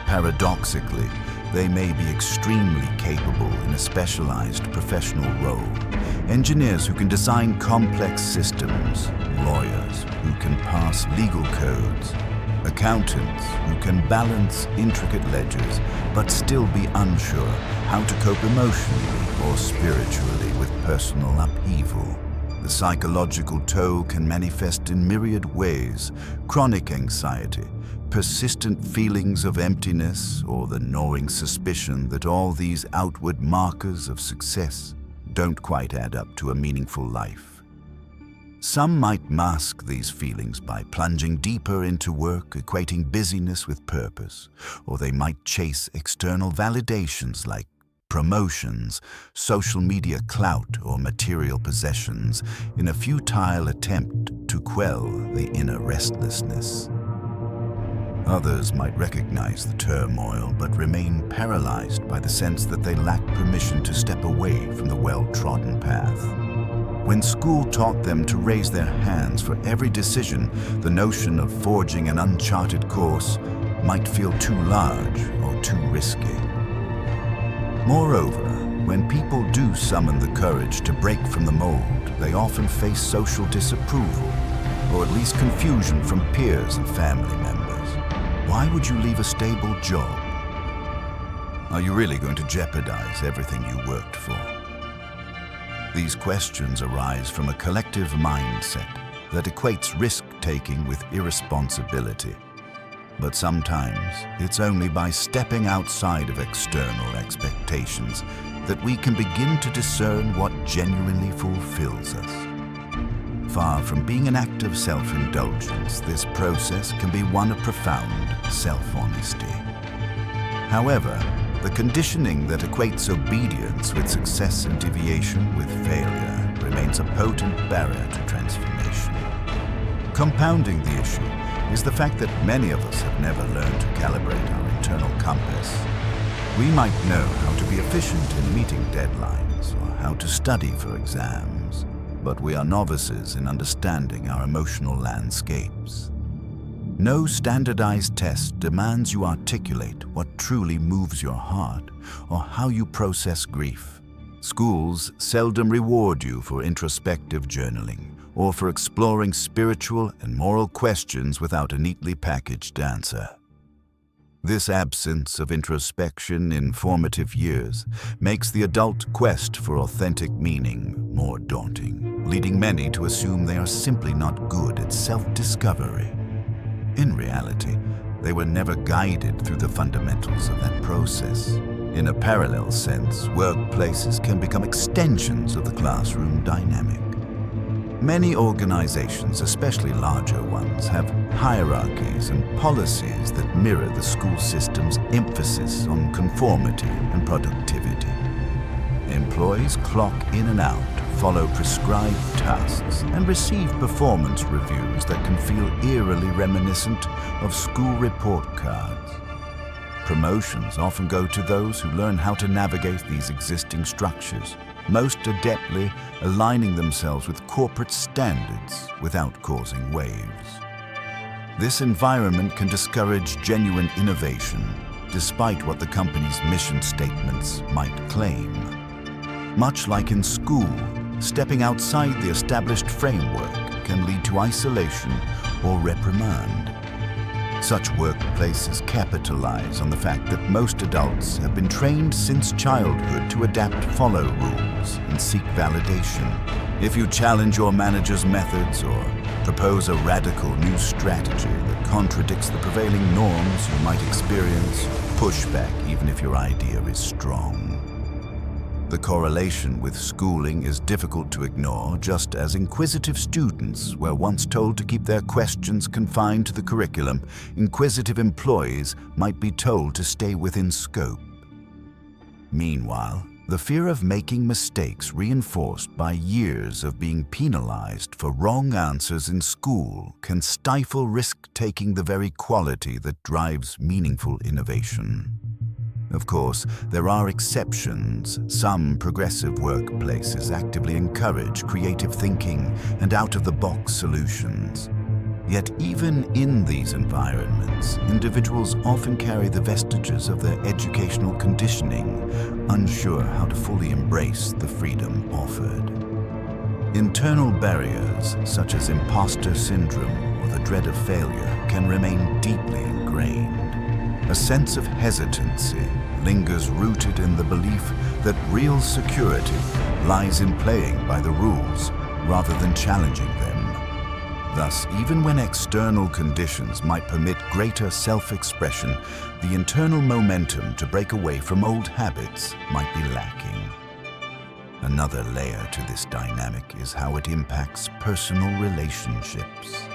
Paradoxically, they may be extremely capable in a specialized professional role. Engineers who can design complex systems, lawyers who can pass legal codes, accountants who can balance intricate ledgers but still be unsure how to cope emotionally or spiritually with personal upheaval. The psychological toll can manifest in myriad ways: chronic anxiety, persistent feelings of emptiness, or the gnawing suspicion that all these outward markers of success don't quite add up to a meaningful life. Some might mask these feelings by plunging deeper into work, equating busyness with purpose, or they might chase external validations like promotions, social media clout, or material possessions in a futile attempt to quell the inner restlessness. Others might recognize the turmoil but remain paralyzed by the sense that they lack permission to step away from the well-trodden path. When school taught them to raise their hands for every decision, the notion of forging an uncharted course might feel too large or too risky. Moreover, when people do summon the courage to break from the mold, they often face social disapproval, or at least confusion from peers and family members. Why would you leave a stable job? Are you really going to jeopardize everything you worked for? These questions arise from a collective mindset that equates risk-taking with irresponsibility. But sometimes it's only by stepping outside of external expectations that we can begin to discern what genuinely fulfills us. Far from being an act of self-indulgence, this process can be one of profound self-honesty. However, the conditioning that equates obedience with success and deviation with failure remains a potent barrier to transformation. Compounding the issue is the fact that many of us have never learned to calibrate our internal compass. We might know how to be efficient in meeting deadlines or how to study for exams, but we are novices in understanding our emotional landscapes. No standardized test demands you articulate what truly moves your heart or how you process grief. Schools seldom reward you for introspective journaling or for exploring spiritual and moral questions without a neatly packaged answer. This absence of introspection in formative years makes the adult quest for authentic meaning more daunting, leading many to assume they are simply not good at self-discovery. In reality, they were never guided through the fundamentals of that process. In a parallel sense, workplaces can become extensions of the classroom dynamic. Many organizations, especially larger ones, have hierarchies and policies that mirror the school system's emphasis on conformity and productivity. Employees clock in and out, follow prescribed tasks, and receive performance reviews that can feel eerily reminiscent of school report cards. Promotions often go to those who learn how to navigate these existing structures, most adeptly aligning themselves with corporate standards without causing waves. This environment can discourage genuine innovation, despite what the company's mission statements might claim. Much like in school, stepping outside the established framework can lead to isolation or reprimand. Such workplaces capitalize on the fact that most adults have been trained since childhood to adapt, follow rules, and seek validation. If you challenge your manager's methods or propose a radical new strategy that contradicts the prevailing norms, you might experience pushback even if your idea is strong. The correlation with schooling is difficult to ignore, just as inquisitive students were once told to keep their questions confined to the curriculum. Inquisitive employees might be told to stay within scope. Meanwhile, the fear of making mistakes, reinforced by years of being penalized for wrong answers in school, can stifle risk-taking, the very quality that drives meaningful innovation. Of course, there are exceptions. Some progressive workplaces actively encourage creative thinking and out-of-the-box solutions. Yet even in these environments, individuals often carry the vestiges of their educational conditioning, unsure how to fully embrace the freedom offered. Internal barriers, such as imposter syndrome or the dread of failure, can remain deeply ingrained. A sense of hesitancy lingers rooted in the belief that real security lies in playing by the rules rather than challenging them. Thus, even when external conditions might permit greater self-expression, the internal momentum to break away from old habits might be lacking. Another layer to this dynamic is how it impacts personal relationships.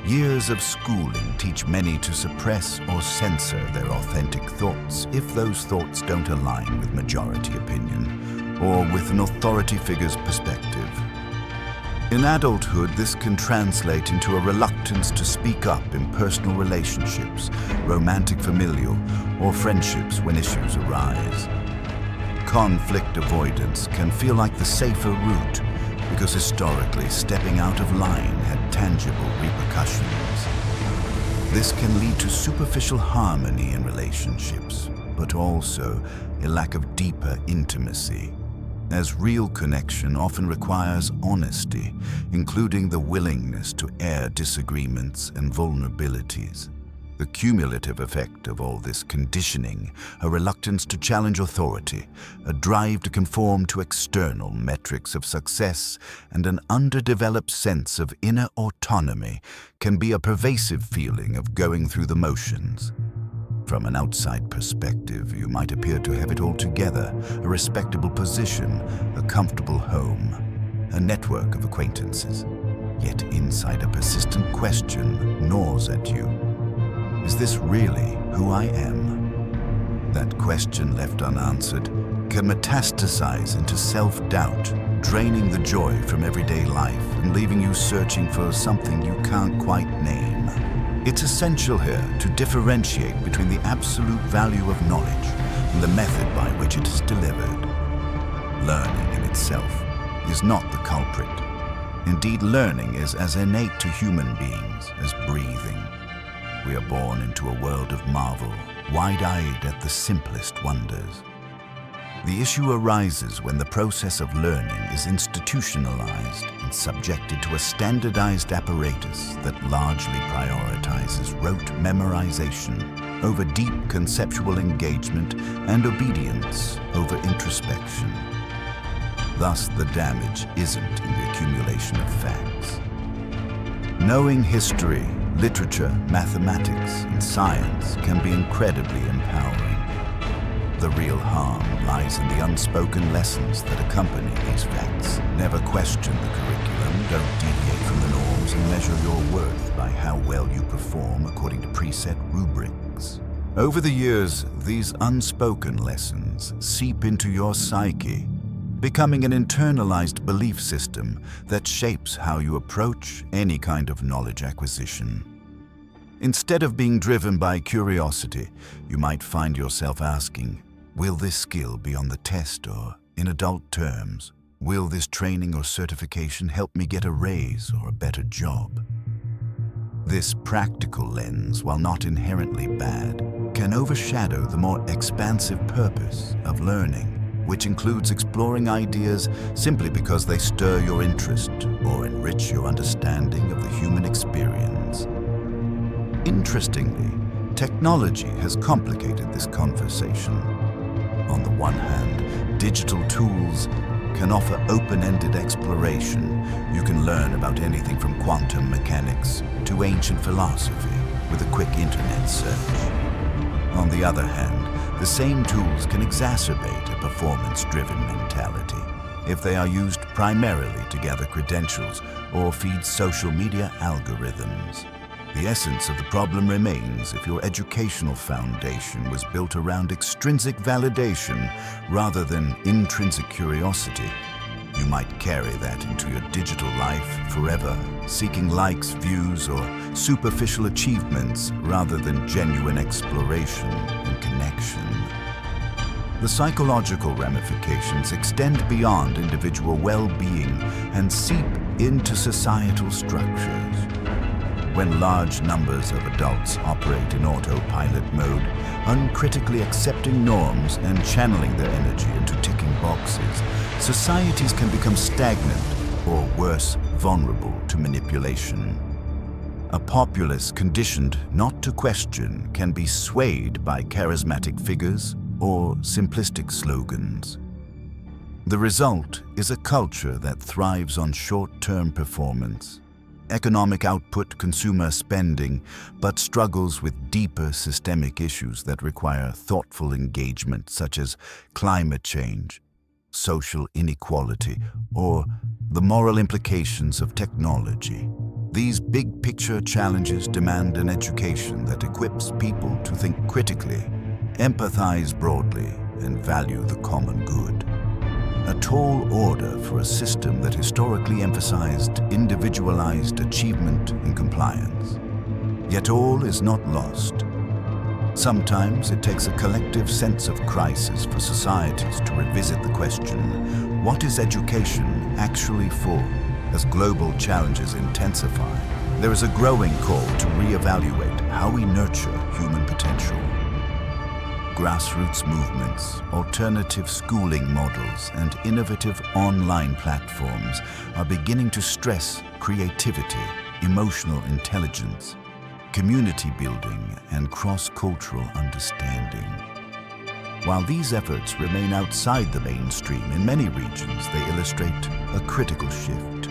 Years of schooling teach many to suppress or censor their authentic thoughts if those thoughts don't align with majority opinion or with an authority figure's perspective. In adulthood, this can translate into a reluctance to speak up in personal relationships, romantic, familial, or friendships when issues arise. Conflict avoidance can feel like the safer route because historically stepping out of line had tangible repercussions. This can lead to superficial harmony in relationships, but also a lack of deeper intimacy, as real connection often requires honesty, including the willingness to air disagreements and vulnerabilities. The cumulative effect of all this conditioning, a reluctance to challenge authority, a drive to conform to external metrics of success, and an underdeveloped sense of inner autonomy can be a pervasive feeling of going through the motions. From an outside perspective, you might appear to have it all together, a respectable position, a comfortable home, a network of acquaintances. Yet inside, a persistent question gnaws at you. Is this really who I am? That question left unanswered can metastasize into self-doubt, draining the joy from everyday life and leaving you searching for something you can't quite name. It's essential here to differentiate between the absolute value of knowledge and the method by which it is delivered. Learning in itself is not the culprit. Indeed, learning is as innate to human beings as breathing. We are born into a world of marvel, wide-eyed at the simplest wonders. The issue arises when the process of learning is institutionalized and subjected to a standardized apparatus that largely prioritizes rote memorization over deep conceptual engagement and obedience over introspection. Thus, the damage isn't in the accumulation of facts. Knowing history, literature, mathematics, and science can be incredibly empowering. The real harm lies in the unspoken lessons that accompany these facts. Never question the curriculum, don't deviate from the norms, and measure your worth by how well you perform according to preset rubrics. Over the years, these unspoken lessons seep into your psyche, becoming an internalized belief system that shapes how you approach any kind of knowledge acquisition. Instead of being driven by curiosity, you might find yourself asking, will this skill be on the test or in adult terms? Will this training or certification help me get a raise or a better job? This practical lens, while not inherently bad, can overshadow the more expansive purpose of learning, which includes exploring ideas simply because they stir your interest or enrich your understanding of the human experience. Interestingly, technology has complicated this conversation. On the one hand, digital tools can offer open-ended exploration. You can learn about anything from quantum mechanics to ancient philosophy with a quick internet search. On the other hand, the same tools can exacerbate a performance-driven mentality if they are used primarily to gather credentials or feed social media algorithms. The essence of the problem remains if your educational foundation was built around extrinsic validation rather than intrinsic curiosity. You might carry that into your digital life forever, seeking likes, views, or superficial achievements rather than genuine exploration and connection. The psychological ramifications extend beyond individual well-being and seep into societal structures. When large numbers of adults operate in autopilot mode, uncritically accepting norms and channeling their energy into ticking boxes, societies can become stagnant or, worse, vulnerable to manipulation. A populace conditioned not to question can be swayed by charismatic figures or simplistic slogans. The result is a culture that thrives on short-term performance, economic output, consumer spending, but struggles with deeper systemic issues that require thoughtful engagement, such as climate change, social inequality, or the moral implications of technology. These big-picture challenges demand an education that equips people to think critically, empathize broadly, and value the common good. A tall order for a system that historically emphasized individualized achievement and compliance. Yet all is not lost. Sometimes it takes a collective sense of crisis for societies to revisit the question, what is education actually for? As global challenges intensify, there is a growing call to reevaluate how we nurture human potential. Grassroots movements, alternative schooling models, and innovative online platforms are beginning to stress creativity, emotional intelligence, community building, and cross-cultural understanding. While these efforts remain outside the mainstream in many regions, they illustrate a critical shift.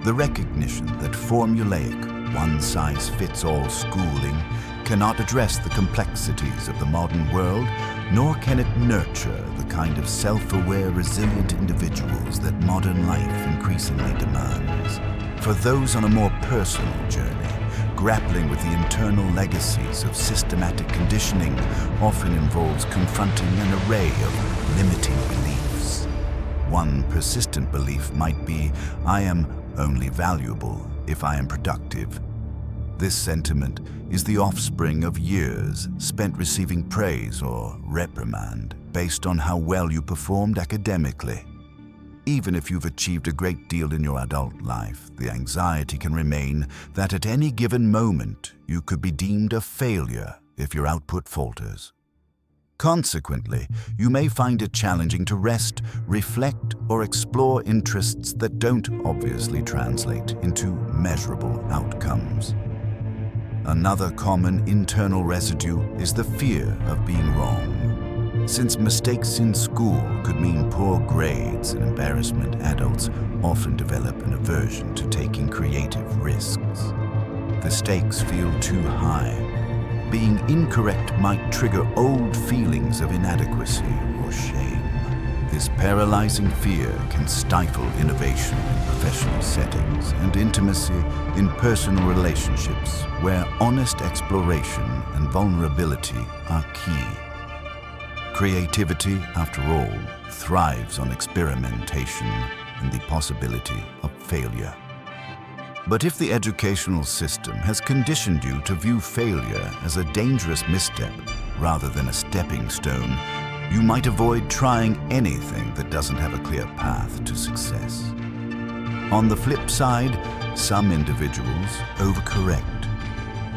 The recognition that formulaic, one-size-fits-all schooling cannot address the complexities of the modern world, nor can it nurture the kind of self-aware, resilient individuals that modern life increasingly demands. For those on a more personal journey, grappling with the internal legacies of systematic conditioning often involves confronting an array of limiting beliefs. One persistent belief might be, I am only valuable if I am productive. This sentiment is the offspring of years spent receiving praise or reprimand based on how well you performed academically. Even if you've achieved a great deal in your adult life, the anxiety can remain that at any given moment you could be deemed a failure if your output falters. Consequently, you may find it challenging to rest, reflect, or explore interests that don't obviously translate into measurable outcomes. Another common internal residue is the fear of being wrong. Since mistakes in school could mean poor grades and embarrassment, adults often develop an aversion to taking creative risks. The stakes feel too high. Being incorrect might trigger old feelings of inadequacy or shame. This paralyzing fear can stifle innovation in professional settings and intimacy in personal relationships where honest exploration and vulnerability are key. Creativity, after all, thrives on experimentation and the possibility of failure. But if the educational system has conditioned you to view failure as a dangerous misstep rather than a stepping stone, you might avoid trying anything that doesn't have a clear path to success. On the flip side, some individuals overcorrect.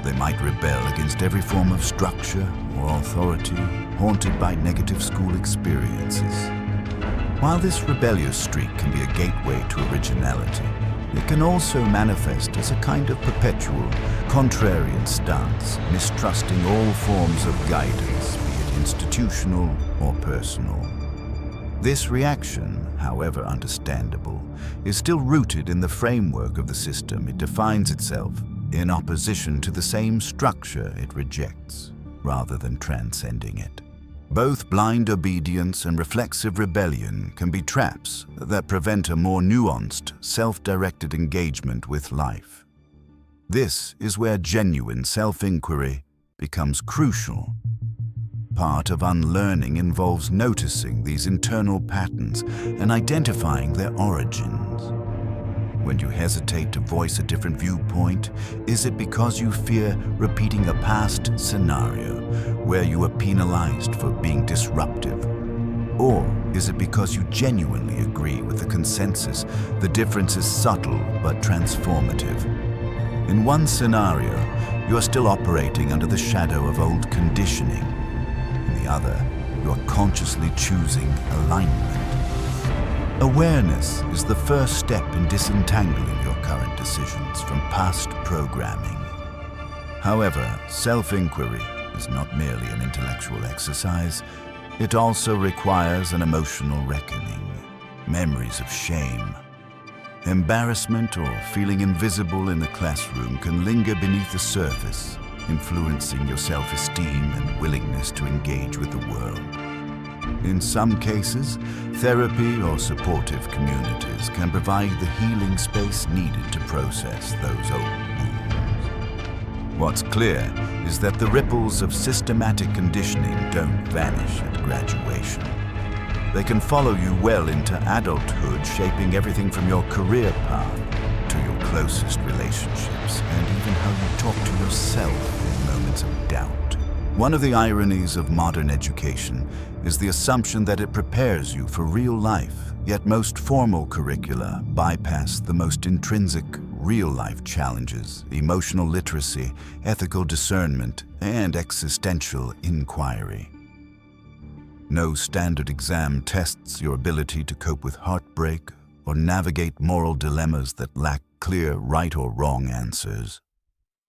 They might rebel against every form of structure or authority, haunted by negative school experiences. While this rebellious streak can be a gateway to originality, it can also manifest as a kind of perpetual, contrarian stance, mistrusting all forms of guidance, be it institutional or personal. This reaction, however understandable, is still rooted in the framework of the system it defines itself, in opposition to the same structure it rejects, rather than transcending it. Both blind obedience and reflexive rebellion can be traps that prevent a more nuanced, self-directed engagement with life. This is where genuine self-inquiry becomes crucial. Part of unlearning involves noticing these internal patterns and identifying their origins. when you hesitate to voice a different viewpoint? Is it because you fear repeating a past scenario where you were penalized for being disruptive? Or is it because you genuinely agree with the consensus the difference is subtle but transformative? In one scenario, you are still operating under the shadow of old conditioning. In the other, you are consciously choosing alignment. Awareness is the first step in disentangling your current decisions from past programming. However, self-inquiry is not merely an intellectual exercise. It also requires an emotional reckoning, memories of shame. Embarrassment or feeling invisible in the classroom can linger beneath the surface, influencing your self-esteem and willingness to engage with the world. In some cases, therapy or supportive communities can provide the healing space needed to process those old wounds. What's clear is that the ripples of systematic conditioning don't vanish at graduation. They can follow you well into adulthood, shaping everything from your career path to your closest relationships, and even how you talk to yourself in moments of doubt. One of the ironies of modern education is the assumption that it prepares you for real life, yet most formal curricula bypass the most intrinsic, real-life challenges: emotional literacy, ethical discernment, and existential inquiry. No standard exam tests your ability to cope with heartbreak or navigate moral dilemmas that lack clear right or wrong answers.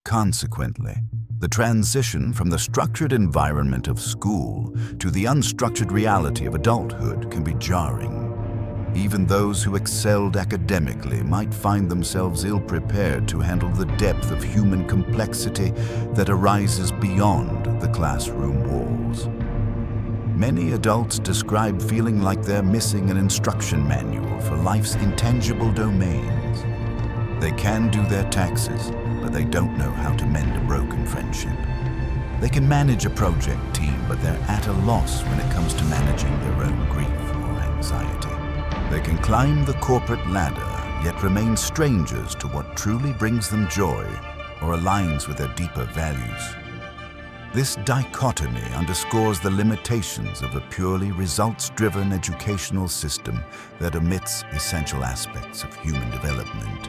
Consequently, the transition from the structured environment of school to the unstructured reality of adulthood can be jarring. Even those who excelled academically might find themselves ill-prepared to handle the depth of human complexity that arises beyond the classroom walls. Many adults describe feeling like they're missing an instruction manual for life's intangible domains. They can do their taxes, but they don't know how to mend a broken friendship. They can manage a project team, but they're at a loss when it comes to managing their own grief or anxiety. They can climb the corporate ladder, yet remain strangers to what truly brings them joy or aligns with their deeper values. This dichotomy underscores the limitations of a purely results-driven educational system that omits essential aspects of human development.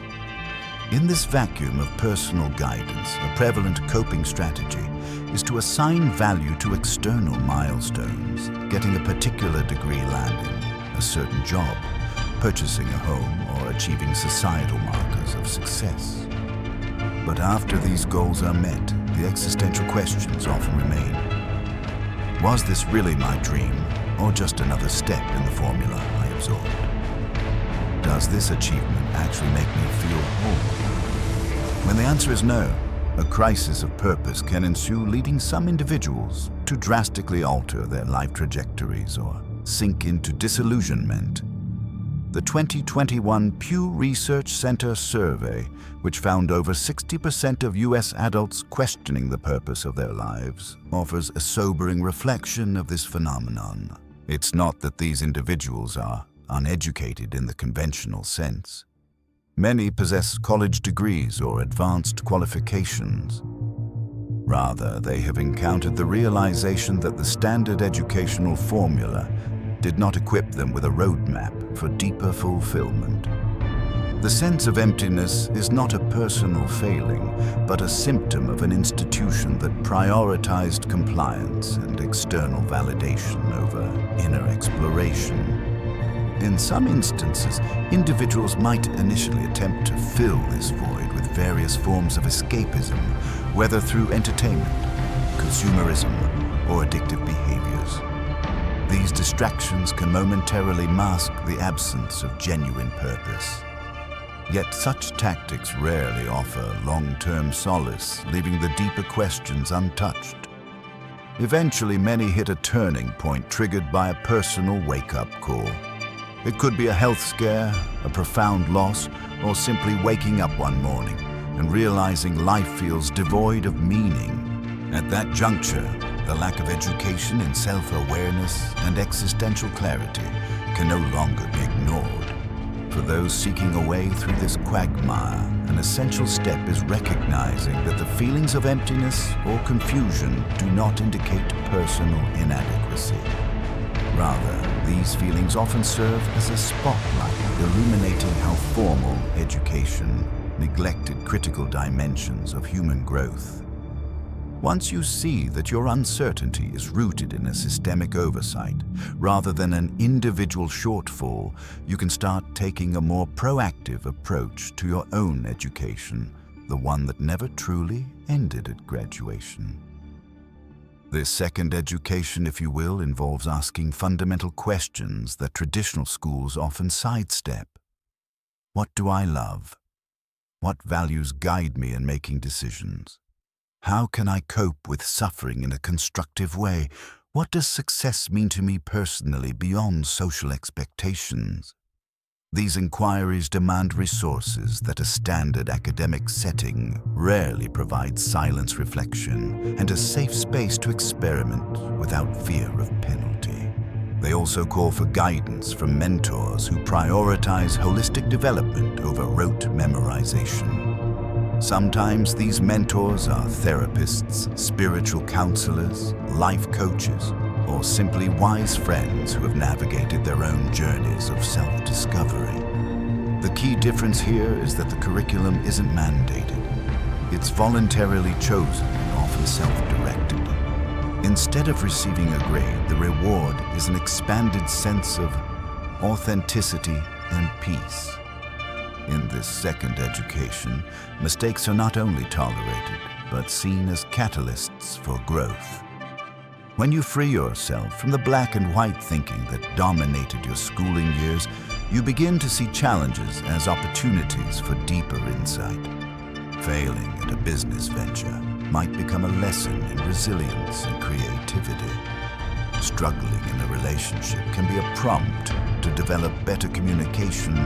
In this vacuum of personal guidance, a prevalent coping strategy is to assign value to external milestones: getting a particular degree, landing a certain job, purchasing a home, or achieving societal markers of success. But after these goals are met, the existential questions often remain. Was this really my dream, or just another step in the formula I absorbed? Does this achievement actually make me feel whole? When the answer is no, a crisis of purpose can ensue, leading some individuals to drastically alter their life trajectories or sink into disillusionment. The 2021 Pew Research Center survey, which found over 60% of U.S. adults questioning the purpose of their lives, offers a sobering reflection of this phenomenon. It's not that these individuals are uneducated in the conventional sense. Many possess college degrees or advanced qualifications. Rather, they have encountered the realization that the standard educational formula did not equip them with a roadmap for deeper fulfillment. The sense of emptiness is not a personal failing, but a symptom of an institution that prioritized compliance and external validation over inner exploration. In some instances, individuals might initially attempt to fill this void with various forms of escapism, whether through entertainment, consumerism, or addictive behaviors. These distractions can momentarily mask the absence of genuine purpose. Yet such tactics rarely offer long-term solace, leaving the deeper questions untouched. Eventually, many hit a turning point triggered by a personal wake-up call. It could be a health scare, a profound loss, or simply waking up one morning and realizing life feels devoid of meaning. At that juncture, the lack of education in self-awareness and existential clarity can no longer be ignored. For those seeking a way through this quagmire, an essential step is recognizing that the feelings of emptiness or confusion do not indicate personal inadequacy. Rather, these feelings often serve as a spotlight illuminating how formal education neglected critical dimensions of human growth. Once you see that your uncertainty is rooted in a systemic oversight rather than an individual shortfall, you can start taking a more proactive approach to your own education, the one that never truly ended at graduation. This second education, if you will, involves asking fundamental questions that traditional schools often sidestep. What do I love? What values guide me in making decisions? How can I cope with suffering in a constructive way? What does success mean to me personally beyond social expectations? These inquiries demand resources that a standard academic setting rarely provides: silence, reflection, and a safe space to experiment without fear of penalty. They also call for guidance from mentors who prioritize holistic development over rote memorization. Sometimes these mentors are therapists, spiritual counselors, life coaches, or simply wise friends who have navigated their own journeys of self-discovery. The key difference here is that the curriculum isn't mandated. It's voluntarily chosen and often self-directed. Instead of receiving a grade, the reward is an expanded sense of authenticity and peace. In this second education, mistakes are not only tolerated, but seen as catalysts for growth. When you free yourself from the black and white thinking that dominated your schooling years, you begin to see challenges as opportunities for deeper insight. Failing at a business venture might become a lesson in resilience and creativity. Struggling in a relationship can be a prompt to develop better communication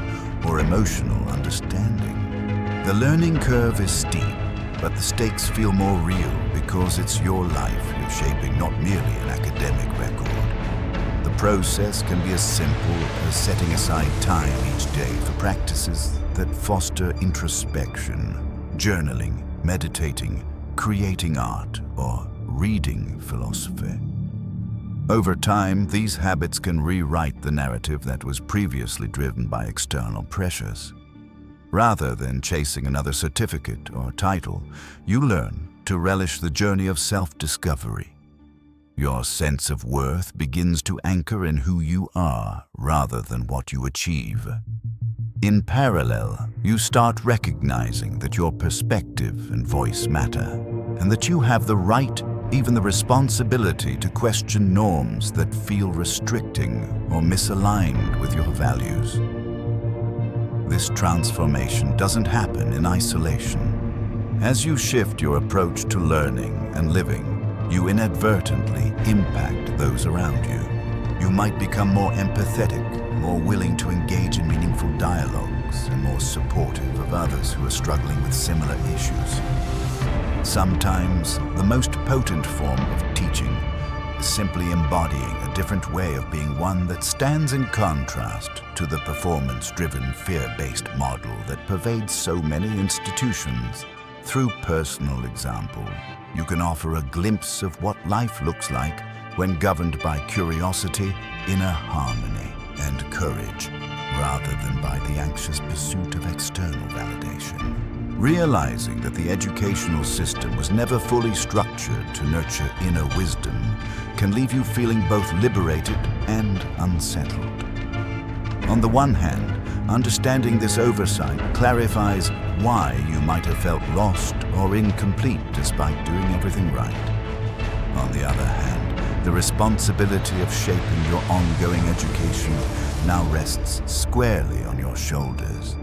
or emotional understanding. The learning curve is steep, but the stakes feel more real because it's your life you're shaping, not merely an academic record. The process can be as simple as setting aside time each day for practices that foster introspection, journaling, meditating, creating art, or reading philosophy. Over time, these habits can rewrite the narrative that was previously driven by external pressures. Rather than chasing another certificate or title, you learn to relish the journey of self-discovery. Your sense of worth begins to anchor in who you are rather than what you achieve. In parallel, you start recognizing that your perspective and voice matter, and that you have the right, even the responsibility, to question norms that feel restricting or misaligned with your values. This transformation doesn't happen in isolation. As you shift your approach to learning and living, you inadvertently impact those around you. You might become more empathetic, more willing to engage in meaningful dialogues, and more supportive of others who are struggling with similar issues. Sometimes, the most potent form of teaching is simply embodying a different way of being, one that stands in contrast to the performance-driven, fear-based model that pervades so many institutions. Through personal example, you can offer a glimpse of what life looks like when governed by curiosity, inner harmony, and courage, rather than by the anxious pursuit of external validation. Realizing that the educational system was never fully structured to nurture inner wisdom can leave you feeling both liberated and unsettled. On the one hand, understanding this oversight clarifies why you might have felt lost or incomplete despite doing everything right. On the other hand, the responsibility of shaping your ongoing education now rests squarely on your shoulders.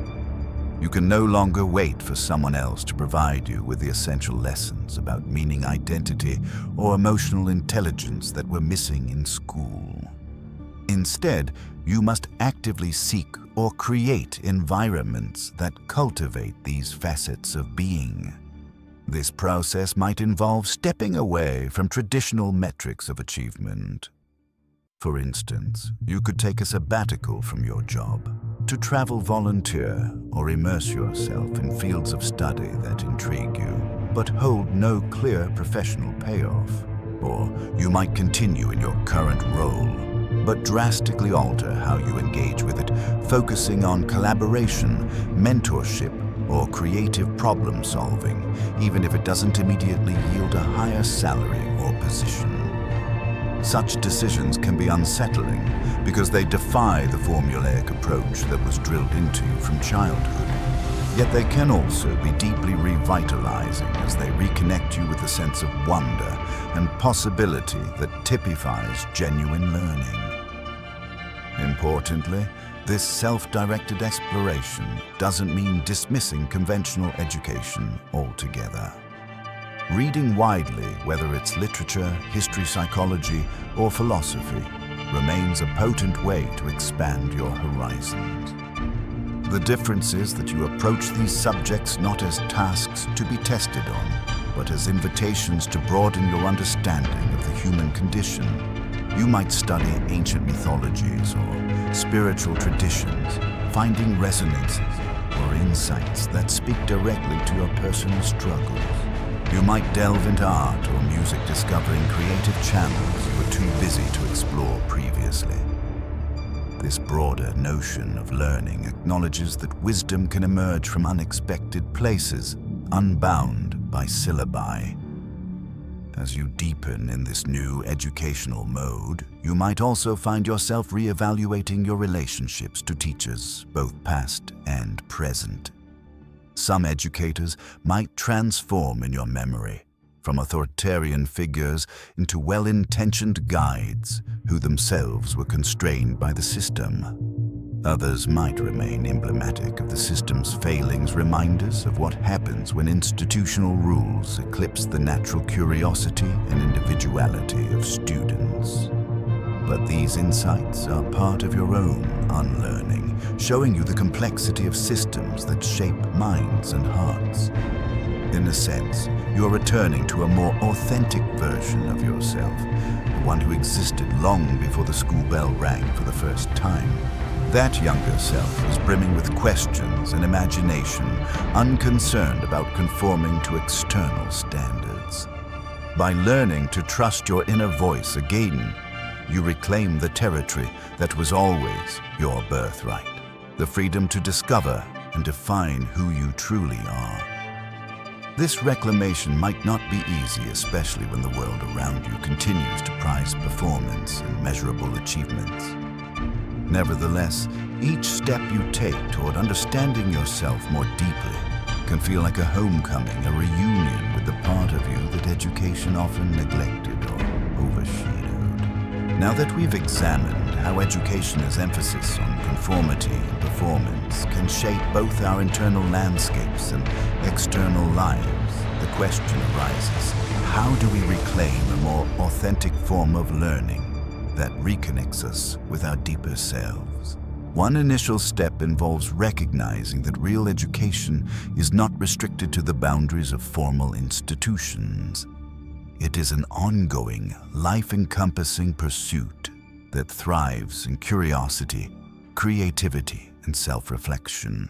You can no longer wait for someone else to provide you with the essential lessons about meaning, identity, or emotional intelligence that were missing in school. Instead, you must actively seek or create environments that cultivate these facets of being. This process might involve stepping away from traditional metrics of achievement. For instance, you could take a sabbatical from your job, to travel volunteer or immerse yourself in fields of study that intrigue you, but hold no clear professional payoff. Or you might continue in your current role, but drastically alter how you engage with it, focusing on collaboration, mentorship, or creative problem solving, even if it doesn't immediately yield a higher salary or position. Such decisions can be unsettling because they defy the formulaic approach that was drilled into you from childhood. Yet they can also be deeply revitalizing as they reconnect you with a sense of wonder and possibility that typifies genuine learning. Importantly, this self-directed exploration doesn't mean dismissing conventional education altogether. Reading widely, whether it's literature, history, psychology, or philosophy, remains a potent way to expand your horizons. The difference is that you approach these subjects not as tasks to be tested on, but as invitations to broaden your understanding of the human condition. You might study ancient mythologies or spiritual traditions, finding resonances or insights that speak directly to your personal struggles. You might delve into art or music, discovering creative channels you were too busy to explore previously. This broader notion of learning acknowledges that wisdom can emerge from unexpected places, unbound by syllabi. As you deepen in this new educational mode, you might also find yourself re-evaluating your relationships to teachers, both past and present. Some educators might transform in your memory, from authoritarian figures into well-intentioned guides who themselves were constrained by the system. Others might remain emblematic of the system's failings, reminders of what happens when institutional rules eclipse the natural curiosity and individuality of students. But these insights are part of your own unlearning, showing you the complexity of systems that shape minds and hearts. In a sense, you're returning to a more authentic version of yourself, the one who existed long before the school bell rang for the first time. That younger self was brimming with questions and imagination, unconcerned about conforming to external standards. By learning to trust your inner voice again, you reclaim the territory that was always your birthright, the freedom to discover and define who you truly are. This reclamation might not be easy, especially when the world around you continues to prize performance and measurable achievements. Nevertheless, each step you take toward understanding yourself more deeply can feel like a homecoming, a reunion with the part of you that education often neglected or overshadowed. Now that we've examined how education's emphasis on conformity and performance can shape both our internal landscapes and external lives, the question arises, how do we reclaim a more authentic form of learning that reconnects us with our deeper selves? One initial step involves recognizing that real education is not restricted to the boundaries of formal institutions. It is an ongoing, life-encompassing pursuit that thrives in curiosity, creativity, and self-reflection.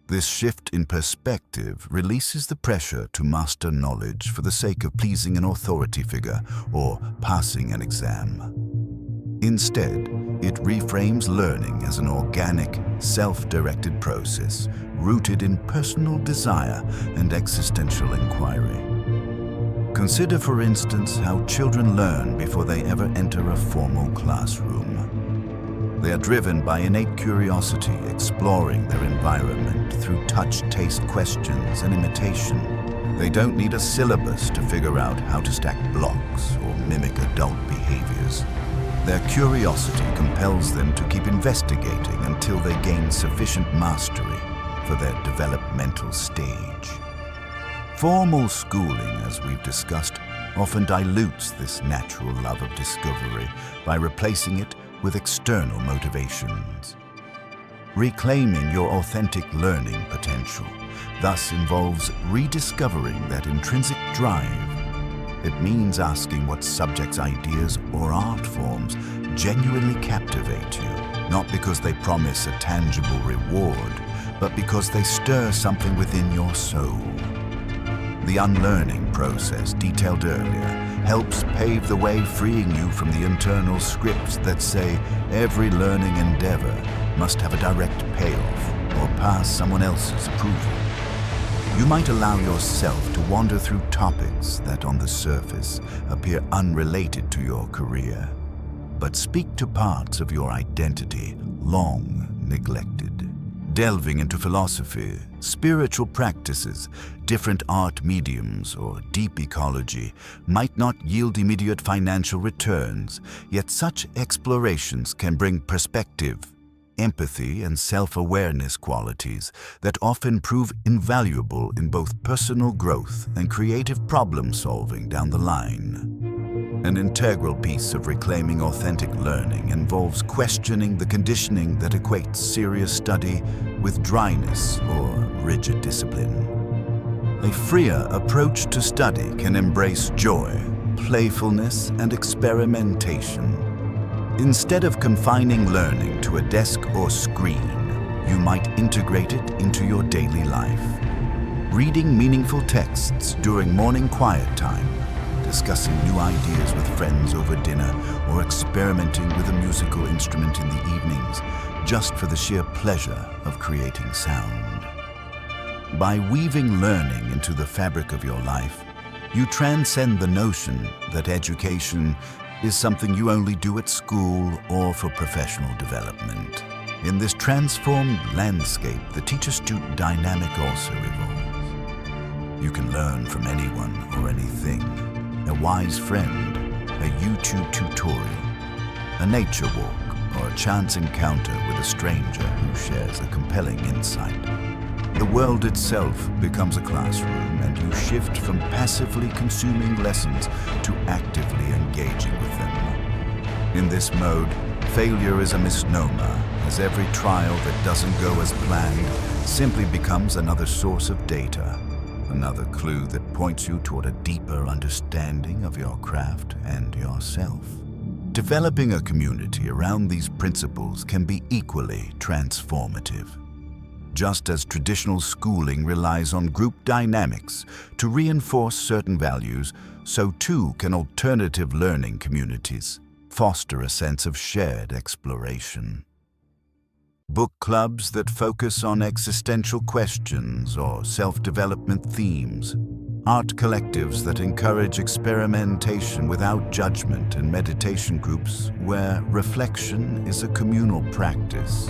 This shift in perspective releases the pressure to master knowledge for the sake of pleasing an authority figure or passing an exam. Instead, it reframes learning as an organic, self-directed process rooted in personal desire and existential inquiry. Consider, for instance, how children learn before they ever enter a formal classroom. They are driven by innate curiosity, exploring their environment through touch, taste, questions, and imitation. They don't need a syllabus to figure out how to stack blocks or mimic adult behaviors. Their curiosity compels them to keep investigating until they gain sufficient mastery for their developmental stage. Formal schooling, as we've discussed, often dilutes this natural love of discovery by replacing it with external motivations. Reclaiming your authentic learning potential thus involves rediscovering that intrinsic drive. It means asking what subjects, ideas, or art forms genuinely captivate you, not because they promise a tangible reward, but because they stir something within your soul. The unlearning process, detailed earlier, helps pave the way, freeing you from the internal scripts that say every learning endeavor must have a direct payoff or pass someone else's approval. You might allow yourself to wander through topics that on the surface appear unrelated to your career, but speak to parts of your identity long neglected. Delving into philosophy, spiritual practices, different art mediums, or deep ecology might not yield immediate financial returns, yet such explorations can bring perspective, empathy, and self-awareness qualities that often prove invaluable in both personal growth and creative problem-solving down the line. An integral piece of reclaiming authentic learning involves questioning the conditioning that equates serious study with dryness or rigid discipline. A freer approach to study can embrace joy, playfulness, and experimentation. Instead of confining learning to a desk or screen, you might integrate it into your daily life. Reading meaningful texts during morning quiet time, discussing new ideas with friends over dinner, or experimenting with a musical instrument in the evenings, just for the sheer pleasure of creating sound. By weaving learning into the fabric of your life, you transcend the notion that education is something you only do at school or for professional development. In this transformed landscape, the teacher-student dynamic also evolves. You can learn from anyone or anything. A wise friend, a YouTube tutorial, a nature walk, or a chance encounter with a stranger who shares a compelling insight. The world itself becomes a classroom, and you shift from passively consuming lessons to actively engaging with them. In this mode, failure is a misnomer, as every trial that doesn't go as planned simply becomes another source of data. Another clue that points you toward a deeper understanding of your craft and yourself. Developing a community around these principles can be equally transformative. Just as traditional schooling relies on group dynamics to reinforce certain values, so too can alternative learning communities foster a sense of shared exploration. Book clubs that focus on existential questions or self-development themes, art collectives that encourage experimentation without judgment, and meditation groups where reflection is a communal practice.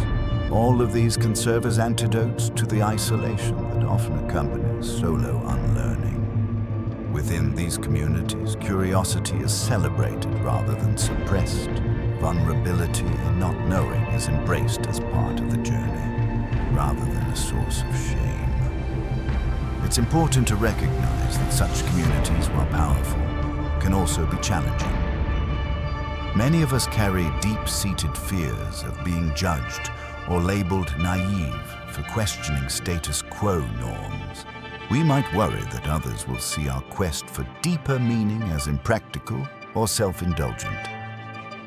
All of these can serve as antidotes to the isolation that often accompanies solo unlearning. Within these communities, curiosity is celebrated rather than suppressed. Vulnerability and not knowing is embraced as part of the journey, rather than a source of shame. It's important to recognize that such communities, while powerful, can also be challenging. Many of us carry deep-seated fears of being judged or labeled naive for questioning status quo norms. We might worry that others will see our quest for deeper meaning as impractical or self-indulgent.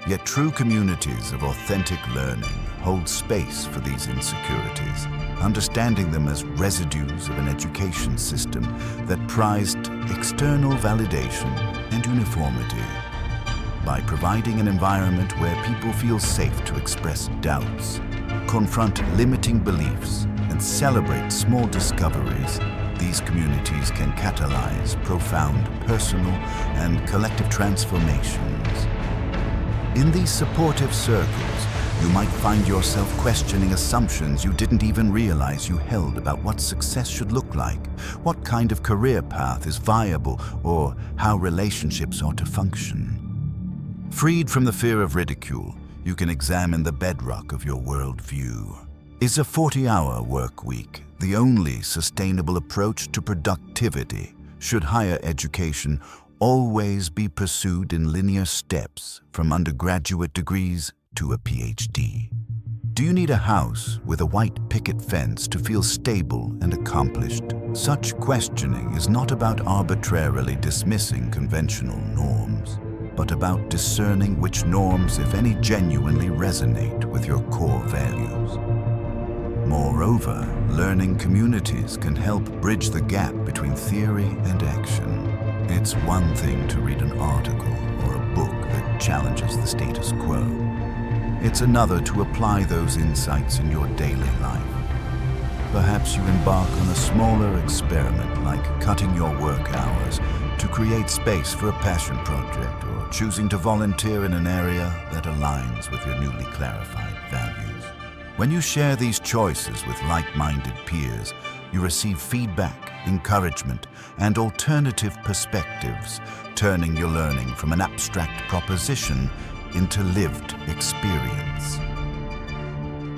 Yet true communities of authentic learning hold space for these insecurities, understanding them as residues of an education system that prized external validation and uniformity. By providing an environment where people feel safe to express doubts, confront limiting beliefs, and celebrate small discoveries, these communities can catalyze profound personal and collective transformations. In these supportive circles, you might find yourself questioning assumptions you didn't even realize you held about what success should look like, what kind of career path is viable, or how relationships ought to function. Freed from the fear of ridicule, you can examine the bedrock of your worldview. Is a 40-hour work week the only sustainable approach to productivity? Should higher education always be pursued in linear steps from undergraduate degrees to a PhD? Do you need a house with a white picket fence to feel stable and accomplished? Such questioning is not about arbitrarily dismissing conventional norms. but about discerning which norms, if any, genuinely resonate with your core values. Moreover, learning communities can help bridge the gap between theory and action. It's one thing to read an article or a book that challenges the status quo. It's another to apply those insights in your daily life. Perhaps you embark on a smaller experiment like cutting your work hours to create space for a passion project, or choosing to volunteer in an area that aligns with your newly clarified values. When you share these choices with like-minded peers, you receive feedback, encouragement, and alternative perspectives, turning your learning from an abstract proposition into lived experience.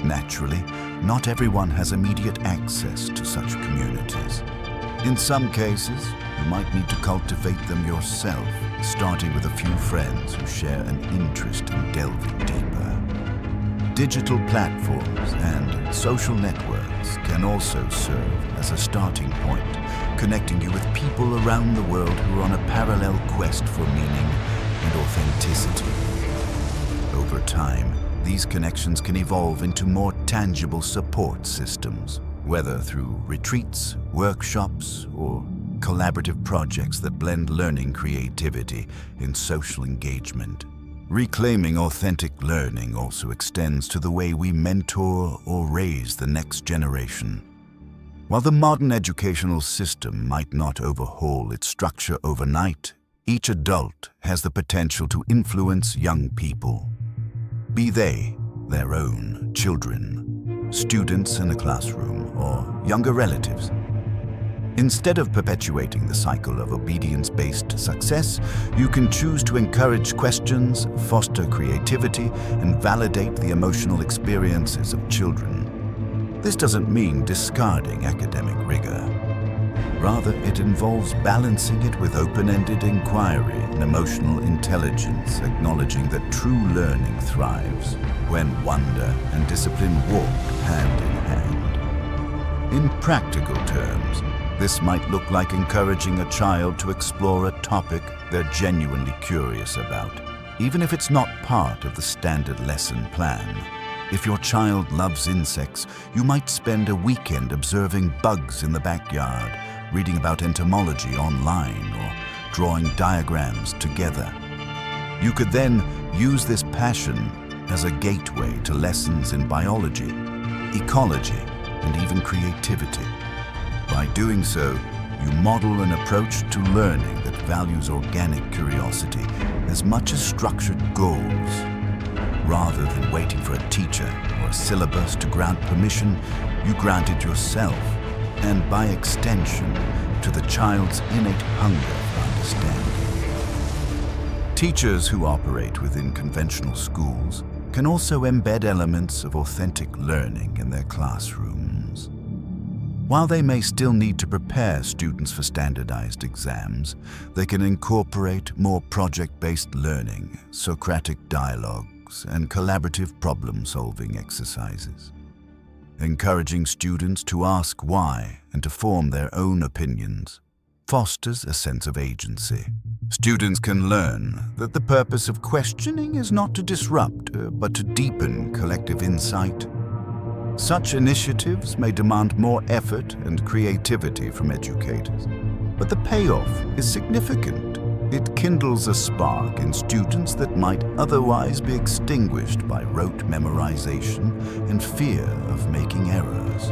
Naturally, not everyone has immediate access to such communities. In some cases, you might need to cultivate them yourself, starting with a few friends who share an interest in delving deeper. Digital platforms and social networks can also serve as a starting point, connecting you with people around the world who are on a parallel quest for meaning and authenticity. Over time, these connections can evolve into more tangible support systems, whether through retreats, workshops, or collaborative projects that blend learning creativity in social engagement. Reclaiming authentic learning also extends to the way we mentor or raise the next generation. While the modern educational system might not overhaul its structure overnight, each adult has the potential to influence young people. Be they their own children, students in a classroom, or younger relatives. Instead of perpetuating the cycle of obedience-based success, you can choose to encourage questions, foster creativity, and validate the emotional experiences of children. This doesn't mean discarding academic rigor. Rather, it involves balancing it with open-ended inquiry and emotional intelligence, acknowledging that true learning thrives when wonder and discipline walk hand in hand. In practical terms, this might look like encouraging a child to explore a topic they're genuinely curious about, even if it's not part of the standard lesson plan. If your child loves insects, you might spend a weekend observing bugs in the backyard, reading about entomology online, or drawing diagrams together. You could then use this passion as a gateway to lessons in biology, ecology, and even creativity. By doing so, you model an approach to learning that values organic curiosity as much as structured goals. Rather than waiting for a teacher or a syllabus to grant permission, you grant it yourself, and by extension, to the child's innate hunger for understanding. Teachers who operate within conventional schools can also embed elements of authentic learning in their classrooms. While they may still need to prepare students for standardized exams, they can incorporate more project-based learning, Socratic dialogues, and collaborative problem-solving exercises. Encouraging students to ask why and to form their own opinions fosters a sense of agency. Students can learn that the purpose of questioning is not to disrupt, but to deepen collective insight. Such initiatives may demand more effort and creativity from educators, but the payoff is significant. It kindles a spark in students that might otherwise be extinguished by rote memorization and fear of making errors.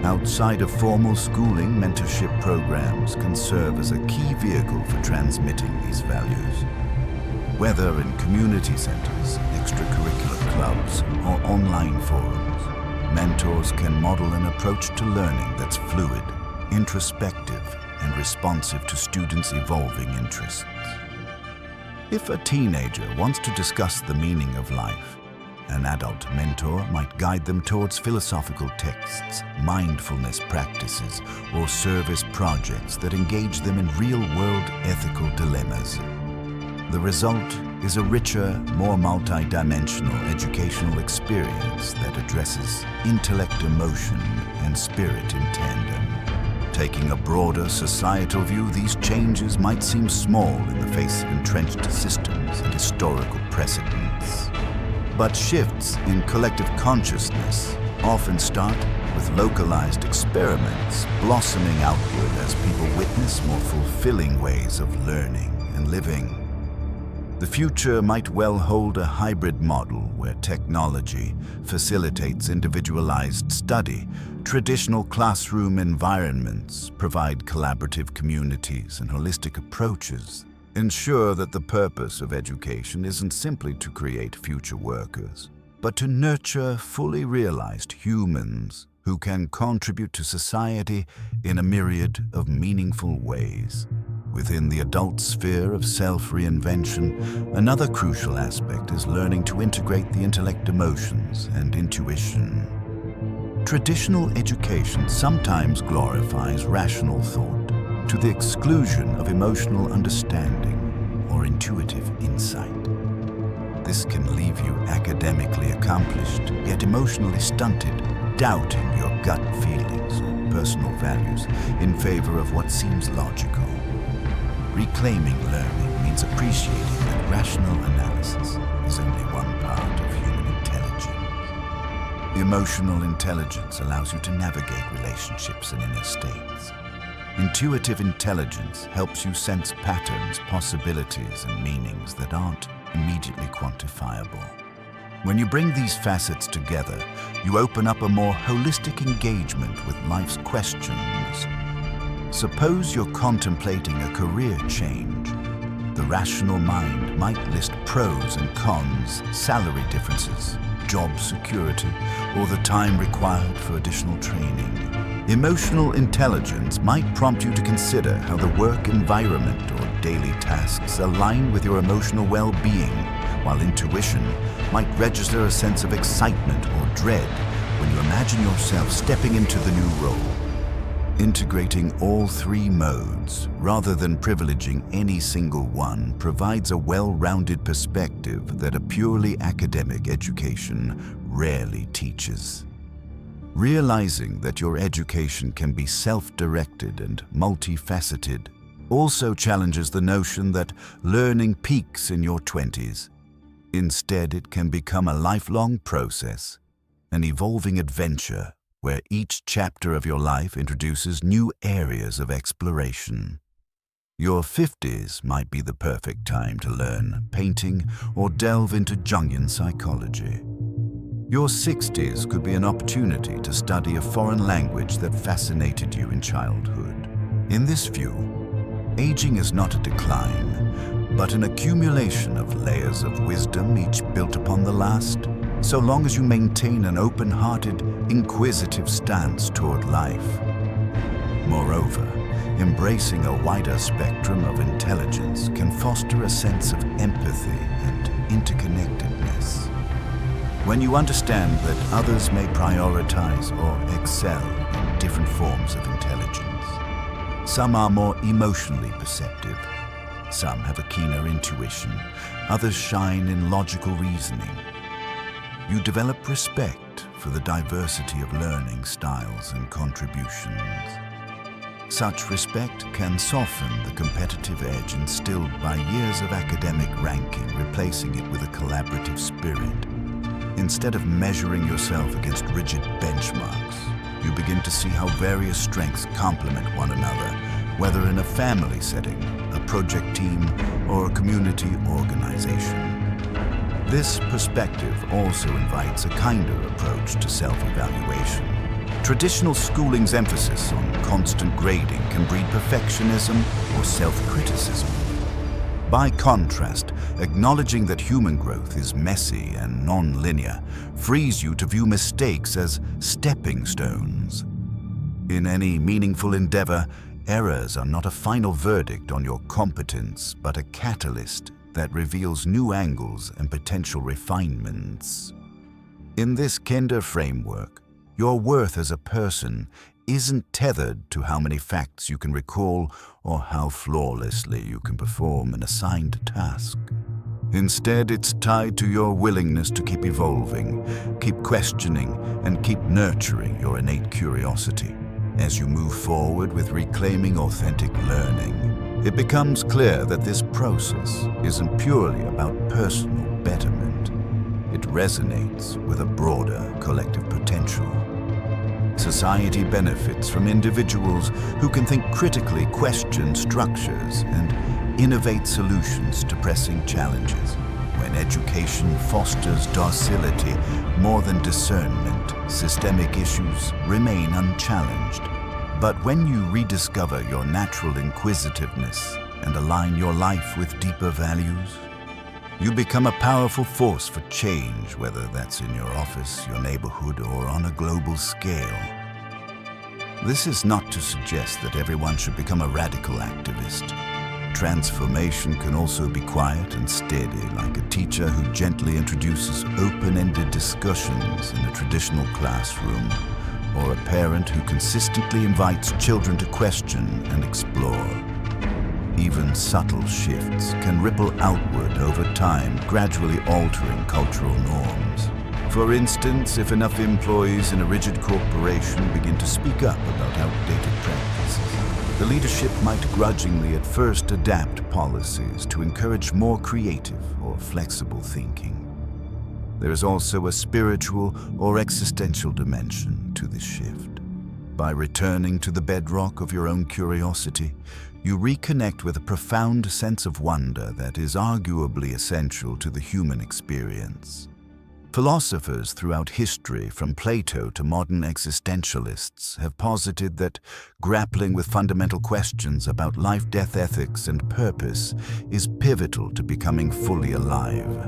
Outside of formal schooling, mentorship programs can serve as a key vehicle for transmitting these values. Whether in community centers, extracurricular clubs, or online forums, mentors can model an approach to learning that's fluid, introspective, and responsive to students' evolving interests. If a teenager wants to discuss the meaning of life, an adult mentor might guide them towards philosophical texts, mindfulness practices, or service projects that engage them in real-world ethical dilemmas. The result is a richer, more multi-dimensional educational experience that addresses intellect, emotion, and spirit in tandem. Taking a broader societal view, these changes might seem small in the face of entrenched systems and historical precedents. But shifts in collective consciousness often start with localized experiments blossoming outward as people witness more fulfilling ways of learning and living. The future might well hold a hybrid model where technology facilitates individualized study. Traditional classroom environments provide collaborative communities, and holistic approaches ensure that the purpose of education isn't simply to create future workers, but to nurture fully realized humans who can contribute to society in a myriad of meaningful ways. Within the adult sphere of self-reinvention, another crucial aspect is learning to integrate the intellect, emotions, and intuition. Traditional education sometimes glorifies rational thought to the exclusion of emotional understanding or intuitive insight. This can leave you academically accomplished, yet emotionally stunted, doubting your gut feelings or personal values in favor of what seems logical. Reclaiming learning means appreciating that rational analysis is only one part of human intelligence. Emotional intelligence allows you to navigate relationships and inner states. Intuitive intelligence helps you sense patterns, possibilities, and meanings that aren't immediately quantifiable. When you bring these facets together, you open up a more holistic engagement with life's questions. Suppose you're contemplating a career change. The rational mind might list pros and cons, salary differences, job security, or the time required for additional training. Emotional intelligence might prompt you to consider how the work environment or daily tasks align with your emotional well-being, while intuition might register a sense of excitement or dread when you imagine yourself stepping into the new role. Integrating all three modes, rather than privileging any single one, provides a well-rounded perspective that a purely academic education rarely teaches. Realizing that your education can be self-directed and multifaceted also challenges the notion that learning peaks in your 20s. Instead, it can become a lifelong process, an evolving adventure where each chapter of your life introduces new areas of exploration. Your 50s might be the perfect time to learn painting or delve into Jungian psychology. Your 60s could be an opportunity to study a foreign language that fascinated you in childhood. In this view, aging is not a decline, but an accumulation of layers of wisdom, each built upon the last, so long as you maintain an open-hearted, inquisitive stance toward life. Moreover, embracing a wider spectrum of intelligence can foster a sense of empathy and interconnectedness. When you understand that others may prioritize or excel in different forms of intelligence, some are more emotionally perceptive, some have a keener intuition, others shine in logical reasoning. You develop respect for the diversity of learning styles and contributions. Such respect can soften the competitive edge instilled by years of academic ranking, replacing it with a collaborative spirit. Instead of measuring yourself against rigid benchmarks, you begin to see how various strengths complement one another, whether in a family setting, a project team, or a community organization. This perspective also invites a kinder approach to self-evaluation. Traditional schooling's emphasis on constant grading can breed perfectionism or self-criticism. By contrast, acknowledging that human growth is messy and non-linear frees you to view mistakes as stepping stones. In any meaningful endeavor, errors are not a final verdict on your competence, but a catalyst that reveals new angles and potential refinements. In this kinder framework, your worth as a person isn't tethered to how many facts you can recall or how flawlessly you can perform an assigned task. Instead, it's tied to your willingness to keep evolving, keep questioning, and keep nurturing your innate curiosity. As you move forward with reclaiming authentic learning, it becomes clear that this process isn't purely about personal betterment. It resonates with a broader collective potential. Society benefits from individuals who can think critically, question structures, and innovate solutions to pressing challenges. When education fosters docility more than discernment, systemic issues remain unchallenged. But when you rediscover your natural inquisitiveness and align your life with deeper values, you become a powerful force for change, whether that's in your office, your neighborhood, or on a global scale. This is not to suggest that everyone should become a radical activist. Transformation can also be quiet and steady, like a teacher who gently introduces open-ended discussions in a traditional classroom, or a parent who consistently invites children to question and explore. Even subtle shifts can ripple outward over time, gradually altering cultural norms. For instance, if enough employees in a rigid corporation begin to speak up about outdated practices, the leadership might grudgingly at first adapt policies to encourage more creative or flexible thinking. There is also a spiritual or existential dimension to this shift. By returning to the bedrock of your own curiosity, you reconnect with a profound sense of wonder that is arguably essential to the human experience. Philosophers throughout history, from Plato to modern existentialists, have posited that grappling with fundamental questions about life-death ethics and purpose is pivotal to becoming fully alive.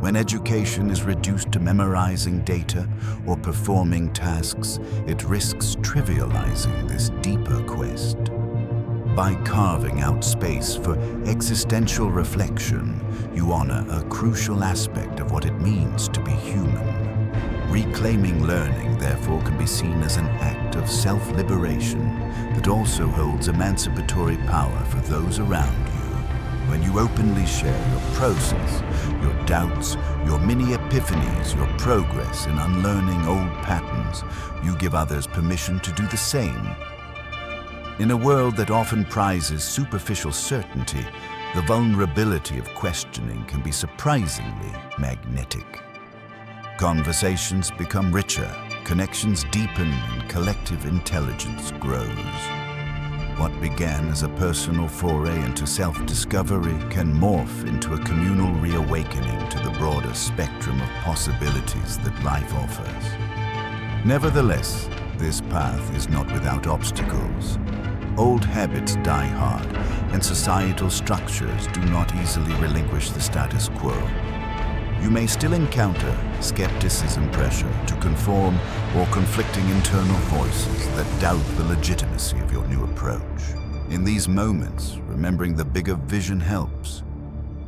When education is reduced to memorizing data or performing tasks, it risks trivializing this deeper quest. By carving out space for existential reflection, you honor a crucial aspect of what it means to be human. Reclaiming learning, therefore, can be seen as an act of self-liberation that also holds emancipatory power for those around you. When you openly share your process, your doubts, your mini epiphanies, your progress in unlearning old patterns, you give others permission to do the same. In a world that often prizes superficial certainty, the vulnerability of questioning can be surprisingly magnetic. Conversations become richer, connections deepen, and collective intelligence grows. What began as a personal foray into self-discovery can morph into a communal reawakening to the broader spectrum of possibilities that life offers. Nevertheless, this path is not without obstacles. Old habits die hard, and societal structures do not easily relinquish the status quo. You may still encounter skepticism, pressure to conform, or conflicting internal voices that doubt the legitimacy of your new approach. In these moments, remembering the bigger vision helps.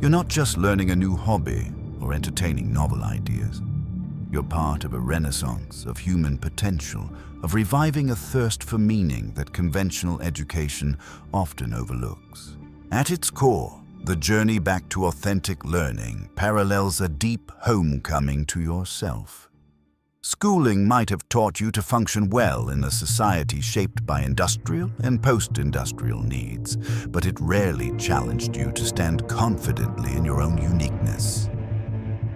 You're not just learning a new hobby or entertaining novel ideas. You're part of a renaissance of human potential, of reviving a thirst for meaning that conventional education often overlooks. At its core, the journey back to authentic learning parallels a deep homecoming to yourself. Schooling might have taught you to function well in a society shaped by industrial and post-industrial needs, but it rarely challenged you to stand confidently in your own uniqueness.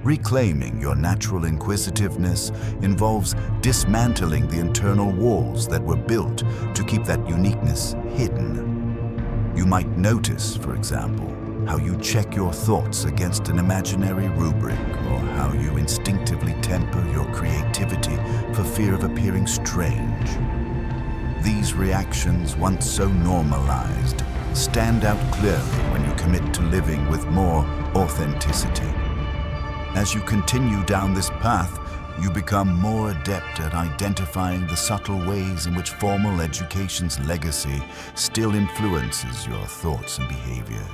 Reclaiming your natural inquisitiveness involves dismantling the internal walls that were built to keep that uniqueness hidden. You might notice, for example, how you check your thoughts against an imaginary rubric, or how you instinctively temper your creativity for fear of appearing strange. These reactions, once so normalized, stand out clearly when you commit to living with more authenticity. As you continue down this path, you become more adept at identifying the subtle ways in which formal education's legacy still influences your thoughts and behaviors.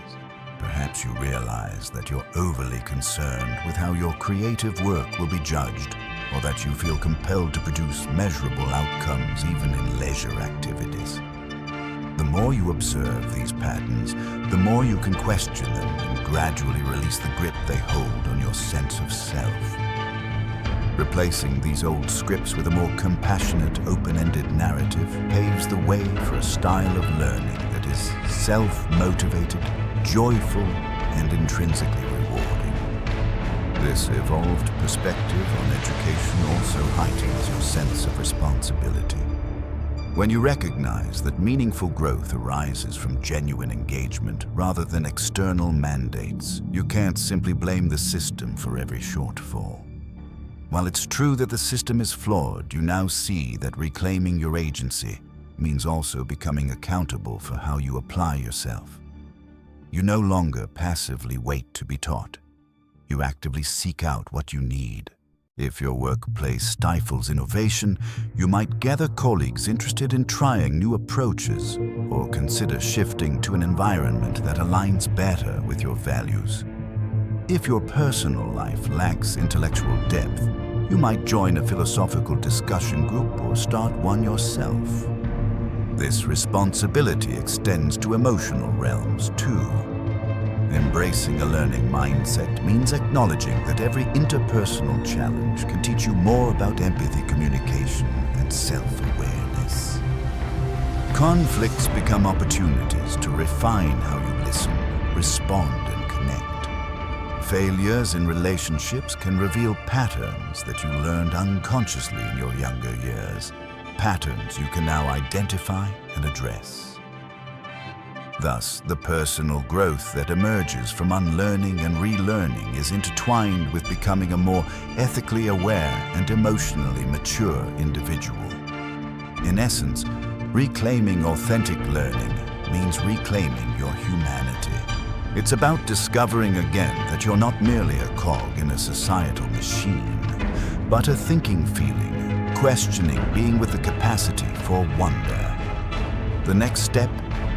Perhaps you realize that you're overly concerned with how your creative work will be judged, or that you feel compelled to produce measurable outcomes even in leisure activities. The more you observe these patterns, the more you can question them and gradually release the grip they hold on your sense of self. Replacing these old scripts with a more compassionate, open-ended narrative paves the way for a style of learning that is self-motivated, joyful, and intrinsically rewarding. This evolved perspective on education also heightens your sense of responsibility. When you recognize that meaningful growth arises from genuine engagement rather than external mandates, you can't simply blame the system for every shortfall. While it's true that the system is flawed, you now see that reclaiming your agency means also becoming accountable for how you apply yourself. You no longer passively wait to be taught. You actively seek out what you need. If your workplace stifles innovation, you might gather colleagues interested in trying new approaches or consider shifting to an environment that aligns better with your values. If your personal life lacks intellectual depth, you might join a philosophical discussion group or start one yourself. This responsibility extends to emotional realms too. Embracing a learning mindset means acknowledging that every interpersonal challenge can teach you more about empathy, communication, and self-awareness. Conflicts become opportunities to refine how you listen, respond, and connect. Failures in relationships can reveal patterns that you learned unconsciously in your younger years, patterns you can now identify and address. Thus, the personal growth that emerges from unlearning and relearning is intertwined with becoming a more ethically aware and emotionally mature individual. In essence, reclaiming authentic learning means reclaiming your humanity. It's about discovering again that you're not merely a cog in a societal machine, but a thinking feeling, questioning being with the capacity for wonder. The next step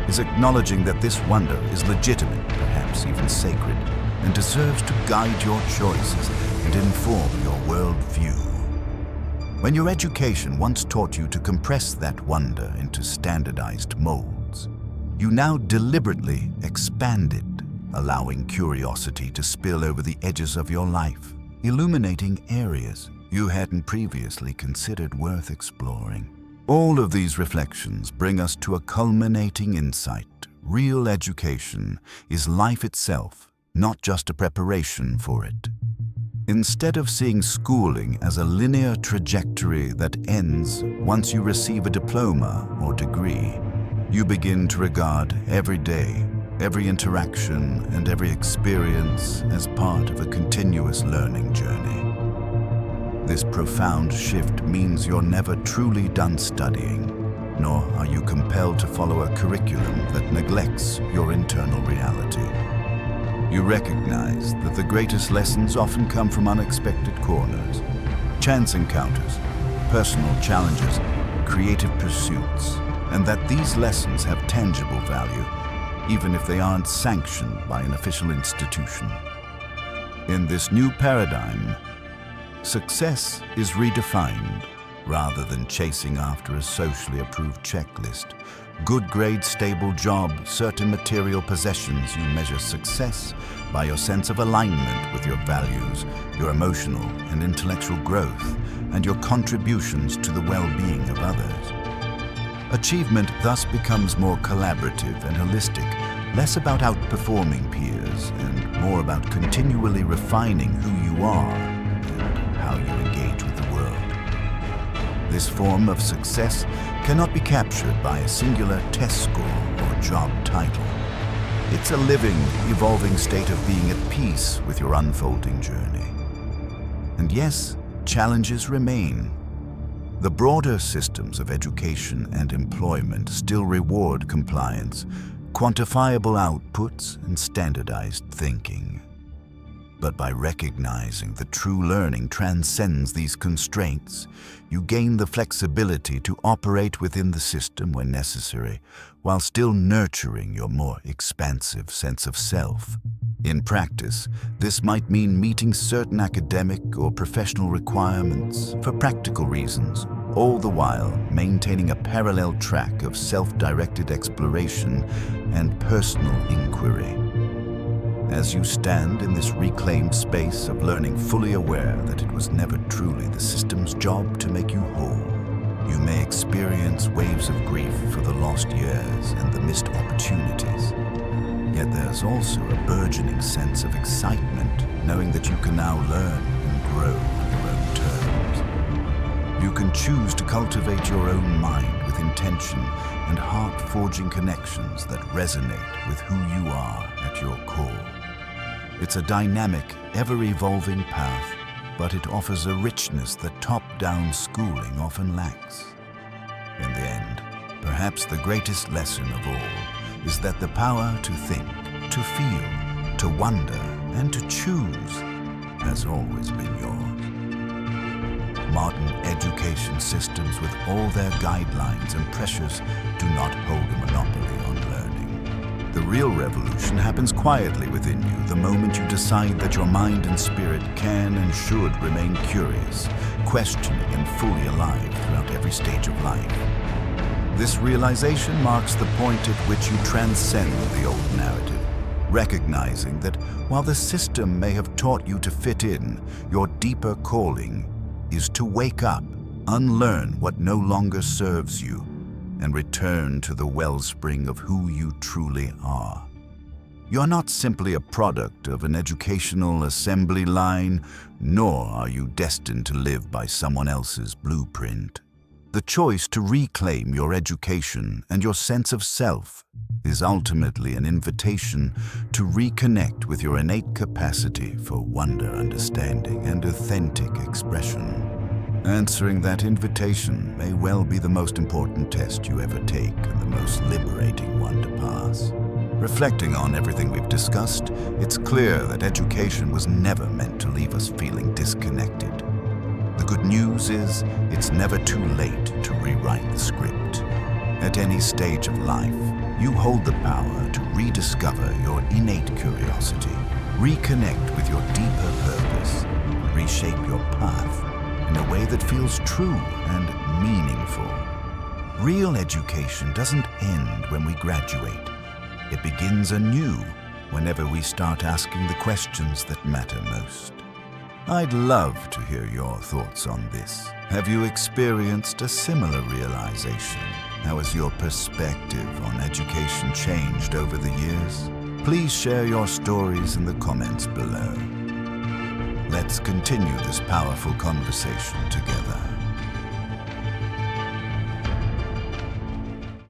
is acknowledging that this wonder is legitimate, perhaps even sacred, and deserves to guide your choices and inform your worldview. When your education once taught you to compress that wonder into standardized molds, you now deliberately expand it, allowing curiosity to spill over the edges of your life, illuminating areas you hadn't previously considered worth exploring. All of these reflections bring us to a culminating insight. Real education is life itself, not just a preparation for it. Instead of seeing schooling as a linear trajectory that ends once you receive a diploma or degree, you begin to regard every day, every interaction, and every experience as part of a continuous learning journey. This profound shift means you're never truly done studying, nor are you compelled to follow a curriculum that neglects your internal reality. You recognize that the greatest lessons often come from unexpected corners, chance encounters, personal challenges, creative pursuits, and that these lessons have tangible value, even if they aren't sanctioned by an official institution. In this new paradigm, success is redefined. Rather than chasing after a socially approved checklist, good grade, stable job, certain material possessions, you measure success by your sense of alignment with your values, your emotional and intellectual growth, and your contributions to the well-being of others. Achievement thus becomes more collaborative and holistic, less about outperforming peers and more about continually refining who you are and how you engage with the world. This form of success cannot be captured by a singular test score or job title. It's a living, evolving state of being at peace with your unfolding journey. And yes, challenges remain. The broader systems of education and employment still reward compliance, quantifiable outputs, and standardized thinking. But by recognizing that true learning transcends these constraints, you gain the flexibility to operate within the system when necessary, while still nurturing your more expansive sense of self. In practice, this might mean meeting certain academic or professional requirements for practical reasons, all the while maintaining a parallel track of self-directed exploration and personal inquiry. As you stand in this reclaimed space of learning, fully aware that it was never truly the system's job to make you whole, you may experience waves of grief for the lost years and the missed opportunities. Yet there's also a burgeoning sense of excitement, knowing that you can now learn and grow on your own terms. You can choose to cultivate your own mind with intention and heart-forging connections that resonate with who you are at your core. It's a dynamic, ever-evolving path, but it offers a richness that top-down schooling often lacks. In the end, perhaps the greatest lesson of all is that the power to think, to feel, to wonder, and to choose has always been yours. Modern education systems, with all their guidelines and pressures, do not hold a monopoly on learning. The real revolution happens quietly within you the moment you decide that your mind and spirit can and should remain curious, questioning, and fully alive throughout every stage of life. This realization marks the point at which you transcend the old narrative, recognizing that while the system may have taught you to fit in, your deeper calling is to wake up, unlearn what no longer serves you, and return to the wellspring of who you truly are. You're not simply a product of an educational assembly line, nor are you destined to live by someone else's blueprint. The choice to reclaim your education and your sense of self is ultimately an invitation to reconnect with your innate capacity for wonder, understanding, and authentic expression. Answering that invitation may well be the most important test you ever take and the most liberating one to pass. Reflecting on everything we've discussed, it's clear that education was never meant to leave us feeling disconnected. The good news is, it's never too late to rewrite the script. At any stage of life, you hold the power to rediscover your innate curiosity, reconnect with your deeper purpose, and reshape your path in a way that feels true and meaningful. Real education doesn't end when we graduate. It begins anew whenever we start asking the questions that matter most. I'd love to hear your thoughts on this. Have you experienced a similar realization? How has your perspective on education changed over the years? Please share your stories in the comments below. Let's continue this powerful conversation together.